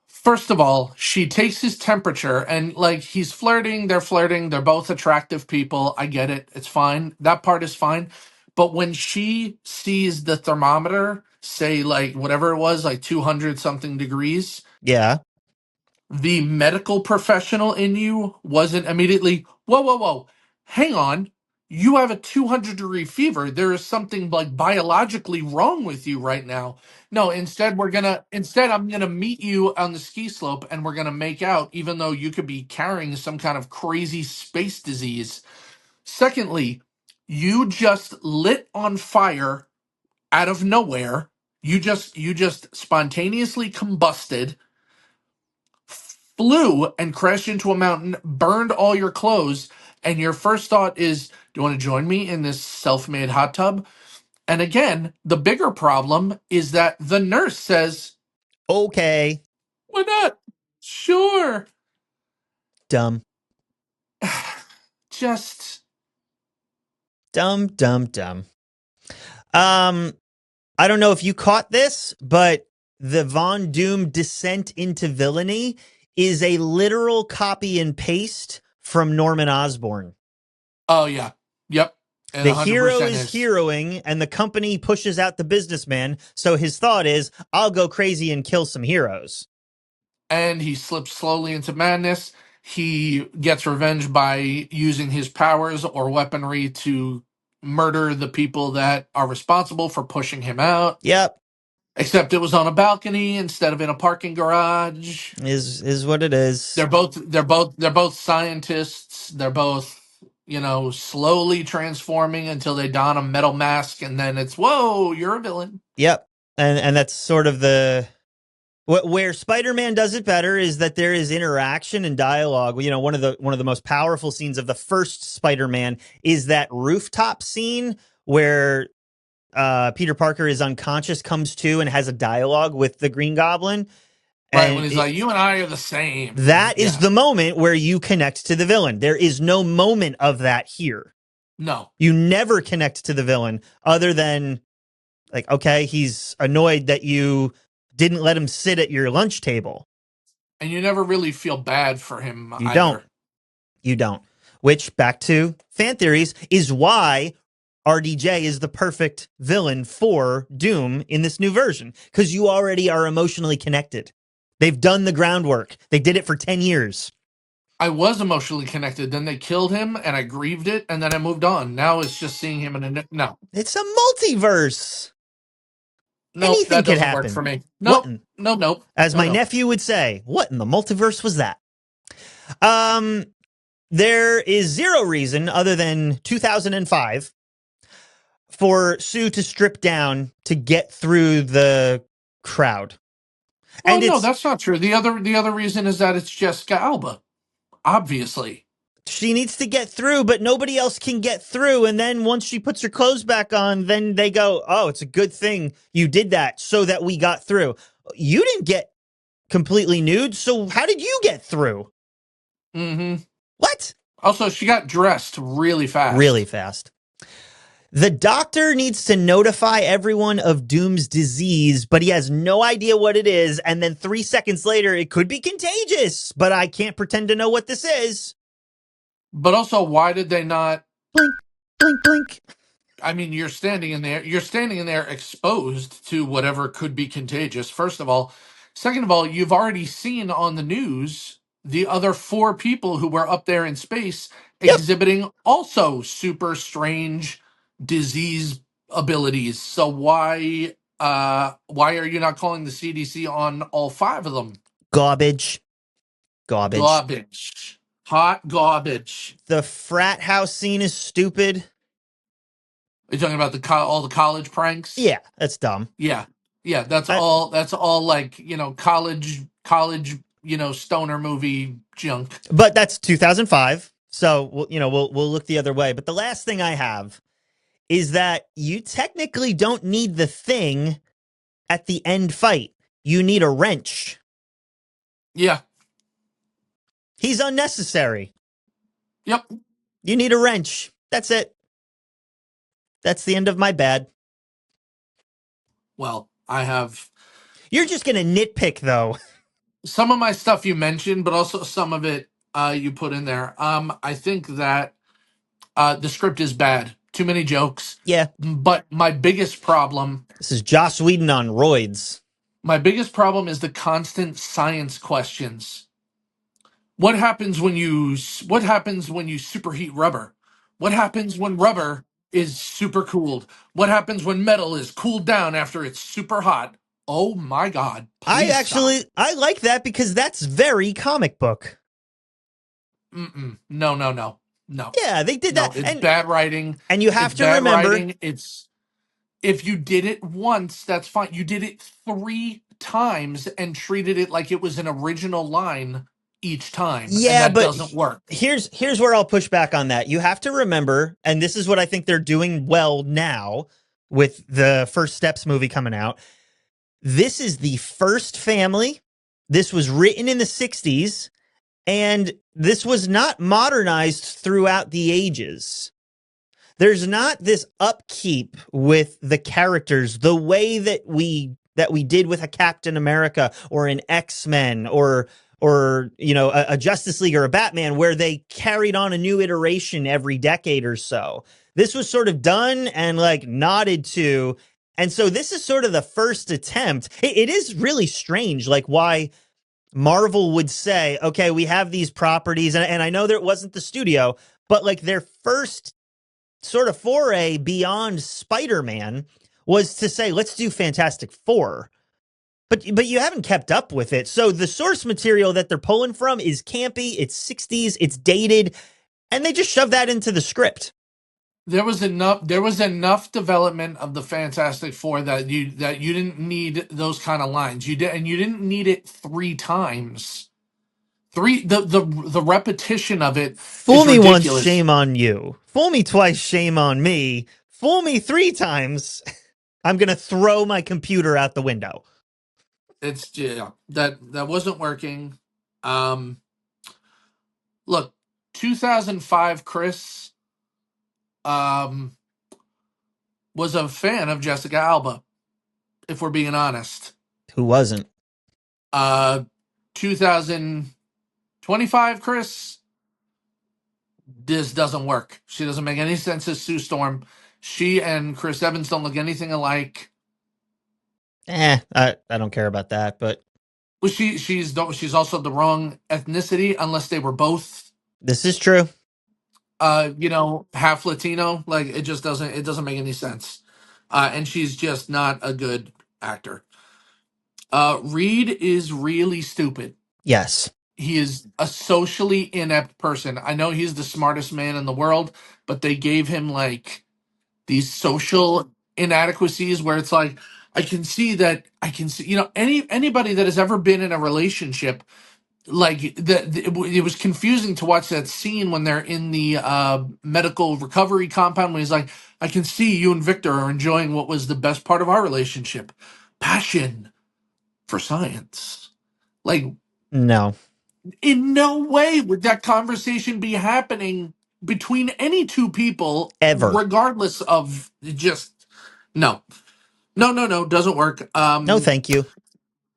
First of all, she takes his temperature and like he's flirting, they're both attractive people. I get it. It's fine. That part is fine. But when she sees the thermometer say like whatever it was, like 200 something degrees, Yeah. the medical professional in you wasn't immediately, whoa, whoa, whoa, hang on. You have a 200-degree fever. There is something like biologically wrong with you right now. No, instead I'm gonna meet you on the ski slope and we're gonna make out, even though you could be carrying some kind of crazy space disease. Secondly, you just lit on fire out of nowhere. You just spontaneously combusted, flew and crashed into a mountain, burned all your clothes, and your first thought is, do you want to join me in this self-made hot tub? And again, the bigger problem is that the nurse says, Okay. why not? Sure. Dumb. Just Dumb. I don't know if you caught this, but the Von Doom descent into villainy is a literal copy and paste from Norman Osborn. oh yeah. Yep. And The hero 100% is heroing, and the company pushes out the businessman. So his thought is, I'll go crazy and kill some heroes. And he slips slowly into madness. He gets revenge by using his powers or weaponry to murder the people that are responsible for pushing him out. Yep. Except it was on a balcony instead of in a parking garage. Is what it is. They're both scientists. They're both, slowly transforming until they don a metal mask, and then it's, whoa, you're a villain. Yep. And that's sort of where Spider-Man does it better is that there is interaction and dialogue. You know, one of the most powerful scenes of the first Spider-Man is that rooftop scene where Peter Parker is unconscious, comes to, and has a dialogue with the Green Goblin. Right, when he's like, you and I are the same. That is the moment where you connect to the villain. There is no moment of that here. No. You never connect to the villain other than, like, okay, he's annoyed that you didn't let him sit at your lunch table. And you never really feel bad for him You either. You don't. Which, back to fan theories, is why RDJ is the perfect villain for Doom in this new version. Because you already are emotionally connected. They've done the groundwork. They did it for 10 years. I was emotionally connected. Then they killed him, and I grieved it, and then I moved on. Now it's just seeing him in no. It's a multiverse. Nope, Anything that could doesn't work for happen. me. What Nope, nope, nope, as no, my no. nephew would say, what in the multiverse was that? Um, there is zero reason other than 2005 for Sue to strip down to get through the crowd. Well, And no, it's that's not true. The other reason is that it's Jessica Alba, obviously. she needs to get through, but nobody else can get through. And then once she puts her clothes back on, then they go, oh, it's a good thing you did that so that we got through. You didn't get completely nude, so how did you get through? Mm-hmm. What? Also, she got dressed really Really fast. fast. The doctor needs to notify everyone of Doom's disease, but he has no idea what it is. And then 3 seconds later, it could be contagious, but I can't pretend to know what this is. But also, why did they not? Blink, blink, blink. I mean, you're standing in there. You're standing in there exposed to whatever could be contagious. First of all, second of all, you've already seen on the news the other four people who were up there in space Yep. exhibiting also super strange disease abilities. So why are you not calling the CDC on all five of them? Garbage. Garbage. Garbage. Hot garbage. The frat house scene is stupid. Are you talking about all the college pranks? Yeah, that's dumb. Yeah. Yeah, that's I, all like, college, stoner movie junk. but that's 2005. So, we'll look the other way. But the last thing I have is that you technically don't need the thing at the end fight. You need a wrench. Yeah. He's unnecessary. Yep. You need a wrench. That's it. That's the end of my bad. Well, I have You're just going to nitpick, though. some of my stuff you mentioned, but also some of it you put in there. I think that the script is bad. Too many jokes. Yeah. But This is Joss Whedon on roids. my biggest problem is the constant science questions. What happens when you superheat rubber? What happens when rubber is super cooled? What happens when metal is cooled down after it's super hot? Oh my god, please stop. I like that because that's very comic book. Mm-mm. No, no, no. No. Yeah, they did No, that. it's bad writing. And you It's have to bad remember, writing. It's If you did it once, that's fine. You did it 3 times and treated it like it was an original line each time, and yeah, that but doesn't work. here's where I'll push back on that. You have to remember, and this is what I think they're doing well now with the First Steps movie coming out. This is the first family. This was written in the 60s, and this was not modernized throughout the ages. There's not this upkeep with the characters the way that we did with a Captain America or an X-Men or a Justice League or a Batman, where they carried on a new iteration every decade or so. This was sort of done and like nodded to. And so this is sort of the first attempt. It is really strange, like why Marvel would say, okay, we have these properties, and I know that it wasn't the studio, but like their first sort of foray beyond Spider-Man was to say, let's do Fantastic Four. But you haven't kept up with it. So the source material that they're pulling from is campy, it's 60s, it's dated, and they just shove that into the script. There was enough development of the Fantastic Four that you didn't need those kind of lines. You didn't need it 3 times. The repetition of it Fool is me once, ridiculous. shame on you. Fool me twice, shame on me. Fool me 3 times, I'm going to throw my computer out the window. It's yeah, that wasn't working. Um Look, 2005 Chris um was a fan of Jessica Alba, if we're being honest. Who wasn't? 2025 Chris, this doesn't work. She doesn't make any sense as Sue Storm. She and Chris Evans don't look anything alike. I don't care about that, but Well, she's also the wrong ethnicity unless they were both this is true. half Latino. Like it doesn't make any sense. And she's just not a good actor. Reed is really stupid. Yes. He is a socially inept person. I know he's the smartest man in the world, but they gave him like these social inadequacies where it's like I can see anybody that has ever been in a relationship, like it was confusing to watch that scene when they're in the medical recovery compound when he's like, I can see you and Victor are enjoying what was the best part of our relationship, passion for science. Like, No. in no way would that conversation be happening between any two people, Ever. regardless of just no, no, doesn't work. No, thank you.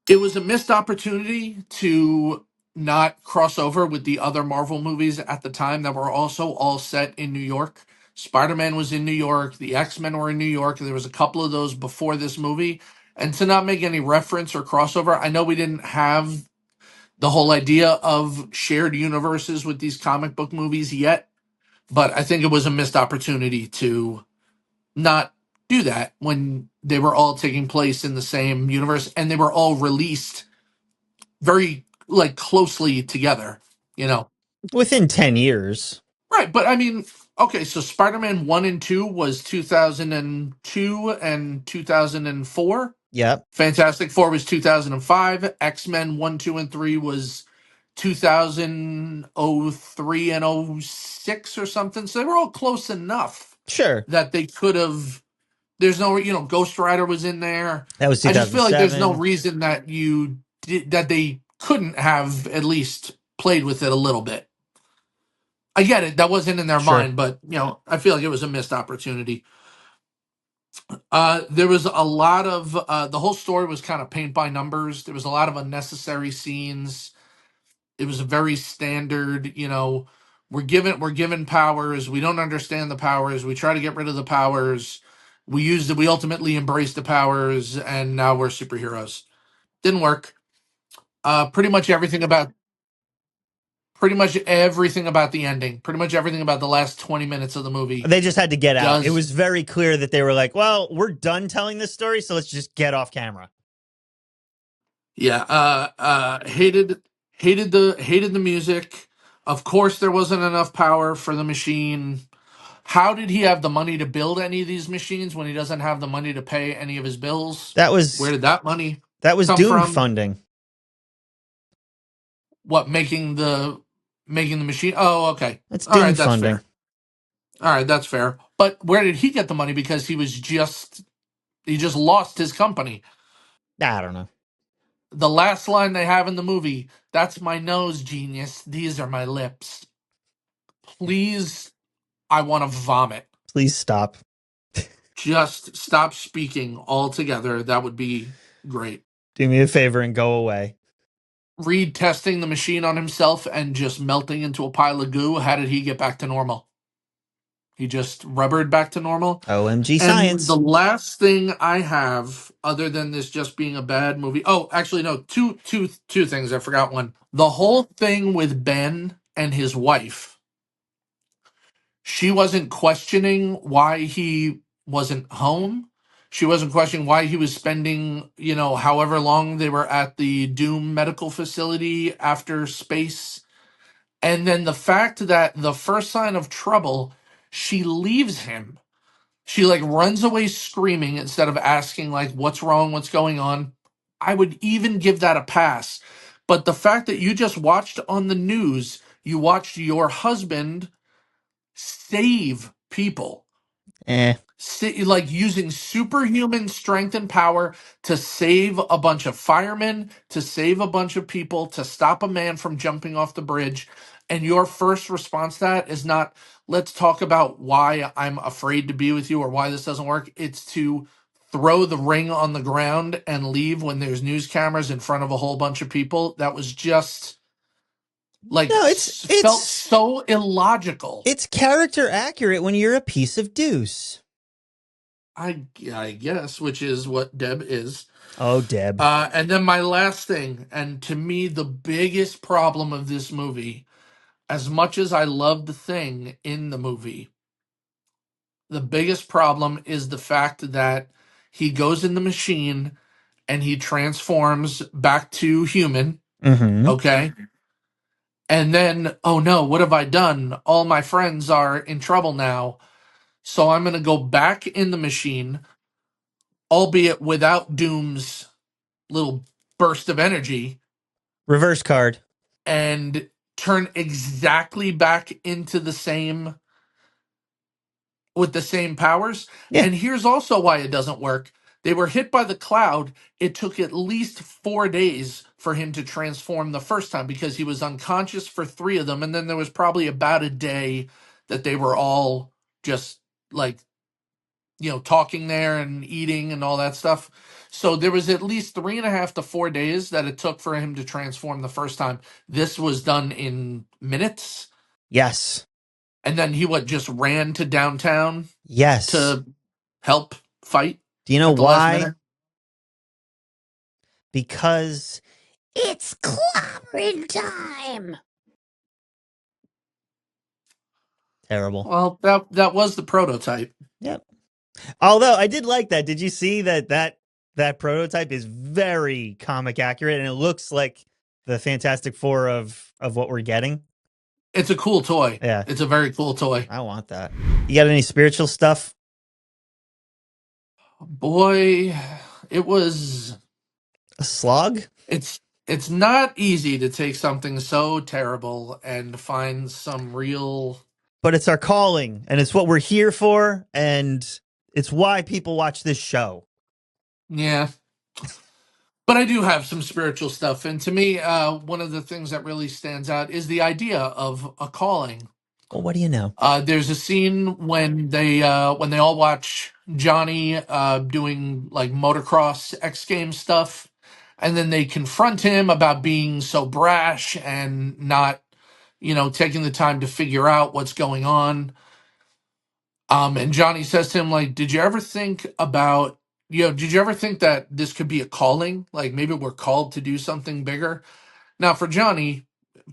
It was a missed opportunity to not cross over with the other Marvel movies at the time that were also all set in New York. Spider-Man was in New York, the X-Men were in New York, there was a couple of those before this movie. And to not make any reference or crossover, I know we didn't have the whole idea of shared universes with these comic book movies yet, but I think it was a missed opportunity to not do that when they were all taking place in the same universe and they were all released very like closely together, you know. Within 10 years. Right, but I mean, okay, so Spider-Man 1 and 2 was 2002 and 2004. Yep. Fantastic Four was 2005. X-Men 1, 2 and 3 was 2003 and '06 or something. So they were all close enough Sure. that they could have. There's no, Ghost Rider was in there. That was I just feel like there's no 2007. reason that they couldn't have at least played with it a little bit. I get it, that wasn't in their Sure. mind, but I feel like it was a missed opportunity. There was a lot of the whole story was kind of paint by numbers. There was a lot of unnecessary scenes. It was a very standard, we're given powers. We don't understand the powers. We try to get rid of the powers. We ultimately embrace the powers, and now we're superheroes. Didn't work. Pretty much everything about the ending, pretty much everything about the last 20 minutes of the movie They just had to get out. It does. was very clear that they were like, well, we're done telling this story, so let's just get off camera. Yeah, hated the music. Of course, there wasn't enough power for the machine. How did he have the money to build any of these machines when he doesn't have the money to pay any of his bills? That Where was did that money that was come Doom from? funding. What, making the machine? Oh, okay. That's All Doom right, that's funding. fair. All right, that's fair. But where did he get the money? Because he just lost his company. I don't know. The last line they have in the movie, "That's my nose, genius. These are my lips." Please, I want to vomit. Please stop. Just stop speaking altogether. That would be great. Do me a favor and go away. Reed testing the machine on himself and just melting into a pile of goo. How did he get back to normal? He just rubbered back to normal. OMG And the science. last thing I have, other than this just being a bad movie. Oh, actually, no. Two things. I forgot one. The whole thing with Ben and his wife. She wasn't questioning why he wasn't home. She wasn't questioning why he was spending, however long they were at the Doom medical facility after space. And then the fact that the first sign of trouble, she leaves him. She like runs away screaming instead of asking like what's wrong, what's going on. I would even give that a pass. But the fact that you just watched on the news, you watched your husband save people, Eh. like using superhuman strength and power to save a bunch of firemen, to save a bunch of people, to stop a man from jumping off the bridge. And your first response to that is not, let's talk about why I'm afraid to be with you or why this doesn't work. It's to throw the ring on the ground and leave when there's news cameras in front of a whole bunch of people. That was just like No, felt so illogical. it's character accurate when you're a piece of deuce. I guess, which is what Deb is. Oh, Deb. And then my last thing, and to me, the biggest problem of this movie, as much as I love the Thing in the movie, the biggest problem is the fact that he goes in the machine and he transforms back to human. Mm-hmm. Okay. And then, oh no, what have I done? All my friends are in trouble now. So I'm going to go back in the machine, albeit without Doom's little burst of energy, Reverse card. and turn exactly back into the same with the same powers. Yeah. And here's also why it doesn't work. They were hit by the cloud. It took at least 4 days for him to transform the first time because he was unconscious for 3 of them. And then there was probably about a day that they were all just like, talking there and eating and all that stuff. So there was at least 3.5 to 4 days that it took for him to transform the first time. This was done in minutes. Yes. And then he just ran to downtown Yes. to help fight. Do you know at the last why? minute. Because it's clobbering time. Terrible. Well, that was the prototype. Yep. Although I did like that. Did you see that prototype is very comic accurate, and it looks like the Fantastic Four of what we're getting? It's a cool toy. Yeah. It's a very cool toy. I want that. You got any spiritual stuff? Boy, it was A slog? It's not easy to take something so terrible and find some real. But it's our calling, and it's what we're here for, and it's why people watch this show. Yeah. But I do have some spiritual stuff. And to me, one of the things that really stands out is the idea of a calling. Well, what do you know? There's a scene when they all watch Johnny doing like motocross X Games stuff, and then they confront him about being so brash and not, taking the time to figure out what's going on. And Johnny says to him, like, did you ever think that this could be a calling? Like maybe we're called to do something bigger. Now for Johnny,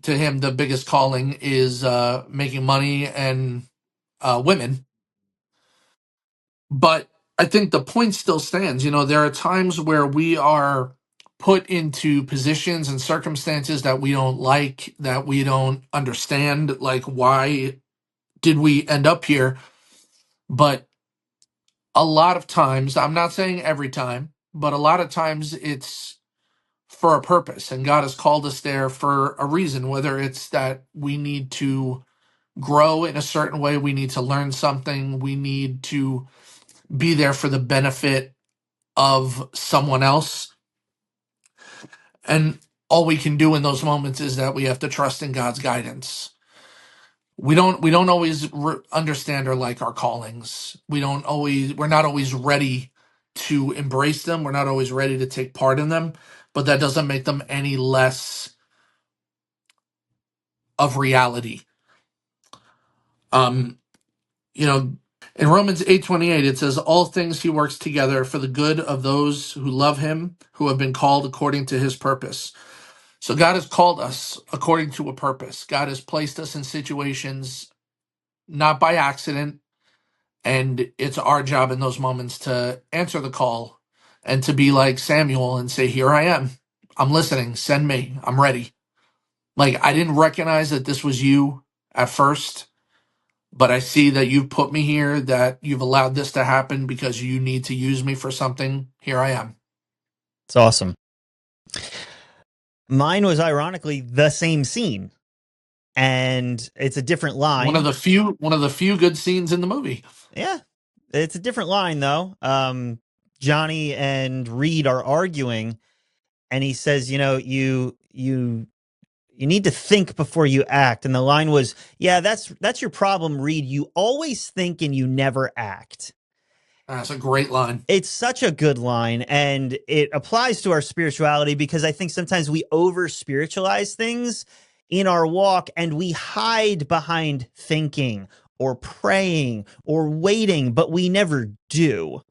to him, the biggest calling is making money and women. But I think the point still stands. There are times where we are put into positions and circumstances that we don't like, that we don't understand. Like, why did we end up here? But a lot of times, I'm not saying every time, but a lot of times it's for a purpose. And God has called us there for a reason, whether it's that we need to grow in a certain way, we need to learn something, we need to be there for the benefit of someone else. And all we can do in those moments is that we have to trust in God's guidance. We don't always understand or like our callings. We're not always ready to embrace them. We're not always ready to take part in them, but that doesn't make them any less of reality. You know, in Romans 8:28, it says, all things he works together for the good of those who love him, who have been called according to his purpose. So God has called us according to a purpose. God has placed us in situations not by accident, and it's our job in those moments to answer the call and to be like Samuel and say, here I am. I'm listening. Send me. I'm ready. Like, I didn't recognize that this was you at first, but I see that you've put me here, that you've allowed this to happen because you need to use me for something. Here I am. It's awesome. Mine was ironically the same scene, and it's a different line. One of the few good scenes in the movie. Yeah, it's a different line though. Johnny and Reed are arguing, and he says, you need to think before you act. And the line was, yeah, that's your problem, Reed. You always think and you never act. That's a great line. It's such a good line, and it applies to our spirituality because I think sometimes we over spiritualize things in our walk, and we hide behind thinking or praying or waiting, but we never do.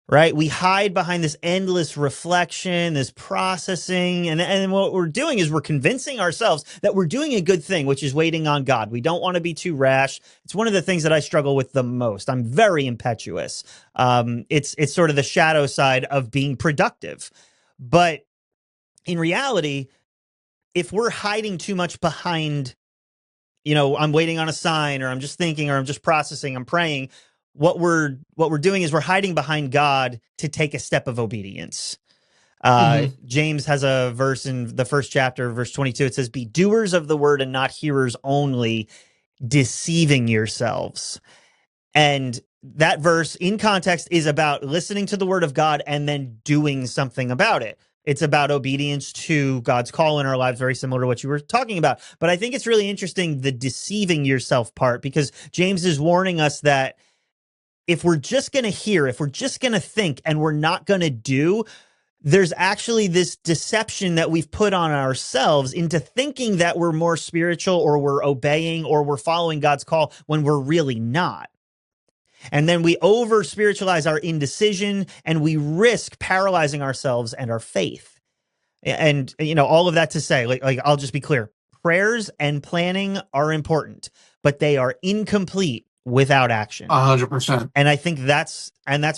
Right? We hide behind this endless reflection, this processing. And what we're doing is we're convincing ourselves that we're doing a good thing, which is waiting on God. We don't want to be too rash. It's one of the things that I struggle with the most. I'm very impetuous. It's sort of the shadow side of being productive. But in reality, if we're hiding too much behind, I'm waiting on a sign, or I'm just thinking, or I'm just processing, I'm praying, what we're doing is we're hiding behind God to take a step of obedience. James has a verse in the first chapter, verse 22. It says, "Be doers of the word and not hearers only, deceiving yourselves." And that verse in context is about listening to the word of God and then doing something about it. It's about obedience to God's call in our lives, very similar to what you were talking about. But I think it's really interesting, the deceiving yourself part, because James is warning us that if we're just going to hear, if we're just going to think, and we're not going to do, there's actually this deception that we've put on ourselves into thinking that we're more spiritual, or we're obeying, or we're following God's call, when we're really not. And then we over spiritualize our indecision, and we risk paralyzing ourselves and our faith. And, all of that to say, like, I'll just be clear. Prayers and planning are important, but they are incomplete without action. 100%. And I think that's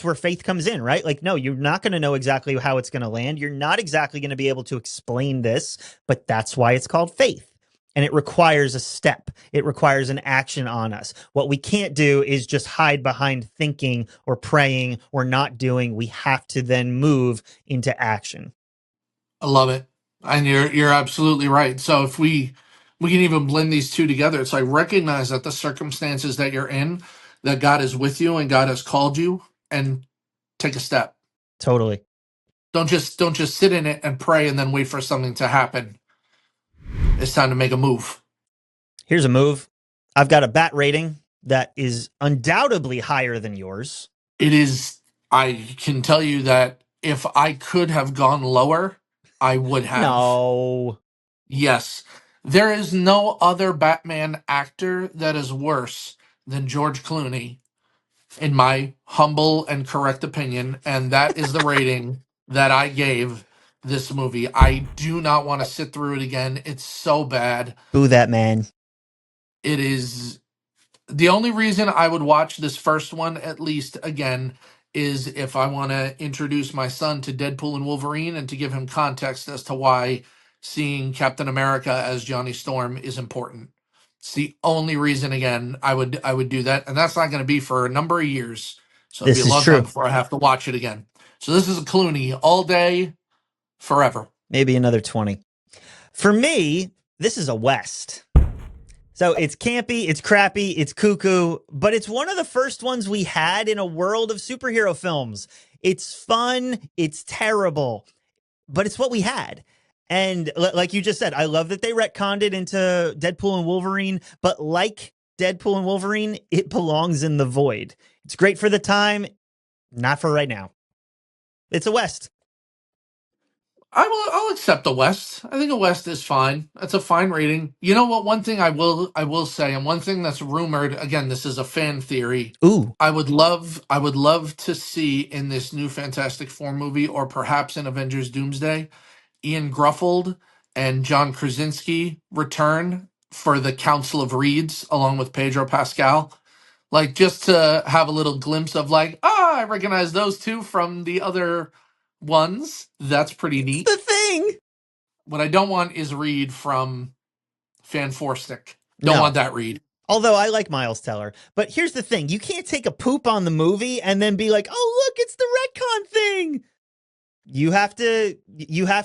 where faith comes in, right? Like, no, you're not going to know exactly how it's going to land. You're not exactly going to be able to explain this, but that's why it's called faith. And it requires a step. It requires an action on us. What we can't do is just hide behind thinking or praying or not doing. We have to then move into action. I love it. And you're absolutely right. So if we can even blend these two together, it's like, recognize that the circumstances that you're in, that God is with you and God has called you, and take a step. Totally. Don't just sit in it and pray and then wait for something to happen. It's time to make a move. Here's a move. I've got a bat rating that is undoubtedly higher than yours. It is. I can tell you that if I could have gone lower, I would have. No. Yes. There is no other Batman actor that is worse than George Clooney, in my humble and correct opinion. And that is the rating that I gave this movie. I do not want to sit through it again. It's so bad. Boo that man. It is. The only reason I would watch this first one, at least again, is if I want to introduce my son to Deadpool and Wolverine, and to give him context as to why seeing Captain America as Johnny Storm is important. It's the only reason, again, I would do that, and that's not going to be for a number of years. So it'll be This a is long time true. before I have to watch it again. So this is a Clooney all day, forever. Maybe another 20. For me, this is a West. So it's campy, it's crappy, it's cuckoo, but it's one of the first ones we had in a world of superhero films. It's fun, it's terrible, but it's what we had. And like you just said, I love that they retconned it into Deadpool and Wolverine, but like Deadpool and Wolverine, it belongs in the void. It's great for the time, not for right now. It's a West. I'll accept a West. I think a West is fine. That's a fine rating. You know what? One thing I will say, and one thing that's rumored, again, this is a fan theory. Ooh. I would love to see in this new Fantastic Four movie, or perhaps in Avengers Doomsday, Ian Gruffold and John Krasinski return for the Council of Reeds along with Pedro Pascal. Like, just to have a little glimpse of, like, I recognize those two from the other ones. That's pretty neat. The thing. What I don't want is Reed from Fan Four Stick. Don't want that Reed. Although I like Miles Teller. But here's the thing. You can't take a poop on the movie and then be like, oh, look, it's the retcon thing. You have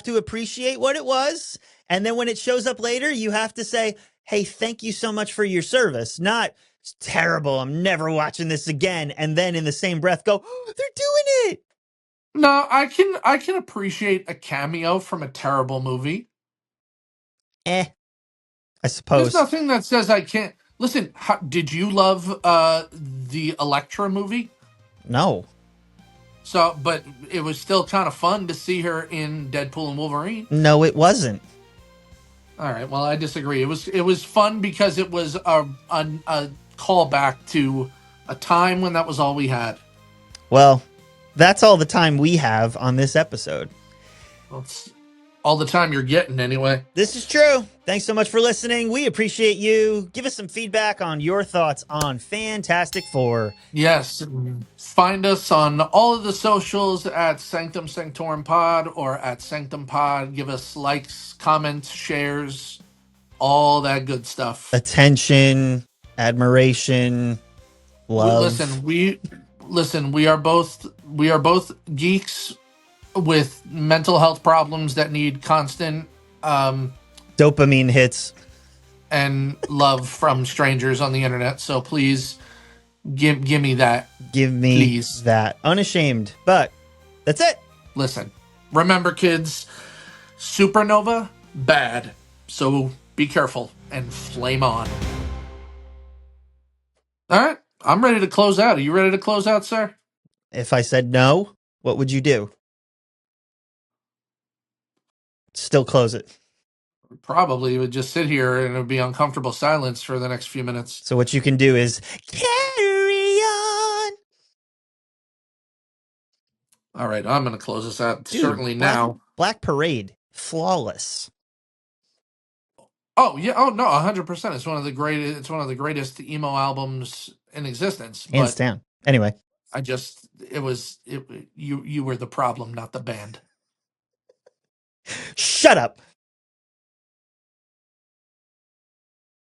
to appreciate what it was. And then when it shows up later, you have to say, hey, thank you so much for your service. Not, it's terrible, I'm never watching this again. And then in the same breath go, oh, they're doing it. No, I can appreciate a cameo from a terrible movie. I suppose. There's nothing that says I can't. Listen, did you love the Elektra movie? No. So, but it was still kind of fun to see her in Deadpool and Wolverine. No, it wasn't. All right, well, I disagree. It was fun because it was a callback to a time when that was all we had. Well, that's all the time we have on this episode. That's all the time you're getting anyway. This is true. Thanks so much for listening. We appreciate you. Give us some feedback on your thoughts on Fantastic Four. Yes. Find us on all of the socials at Sanctum Sanctorum Pod or at Sanctum Pod. Give us likes, comments, shares, all that good stuff. Attention, admiration, love. We are both geeks with mental health problems that need constant Dopamine hits. and love from strangers on the internet. So please give me that. Give me please. that. Unashamed. But that's it. Listen, remember, kids, supernova, bad. So be careful and flame on. All right, I'm ready to close out. Are you ready to close out, sir? If I said no, what would you do? Still close it. Probably would just sit here and it would be uncomfortable silence for the next few minutes. So what you can do is carry on. All right, I'm going to close this out. Dude, certainly now. Black Parade, flawless. Oh yeah. Oh no, 100%. It's one of the greatest. It's one of the greatest emo albums in existence. Hands down. Anyway, You were the problem, not the band. Shut up.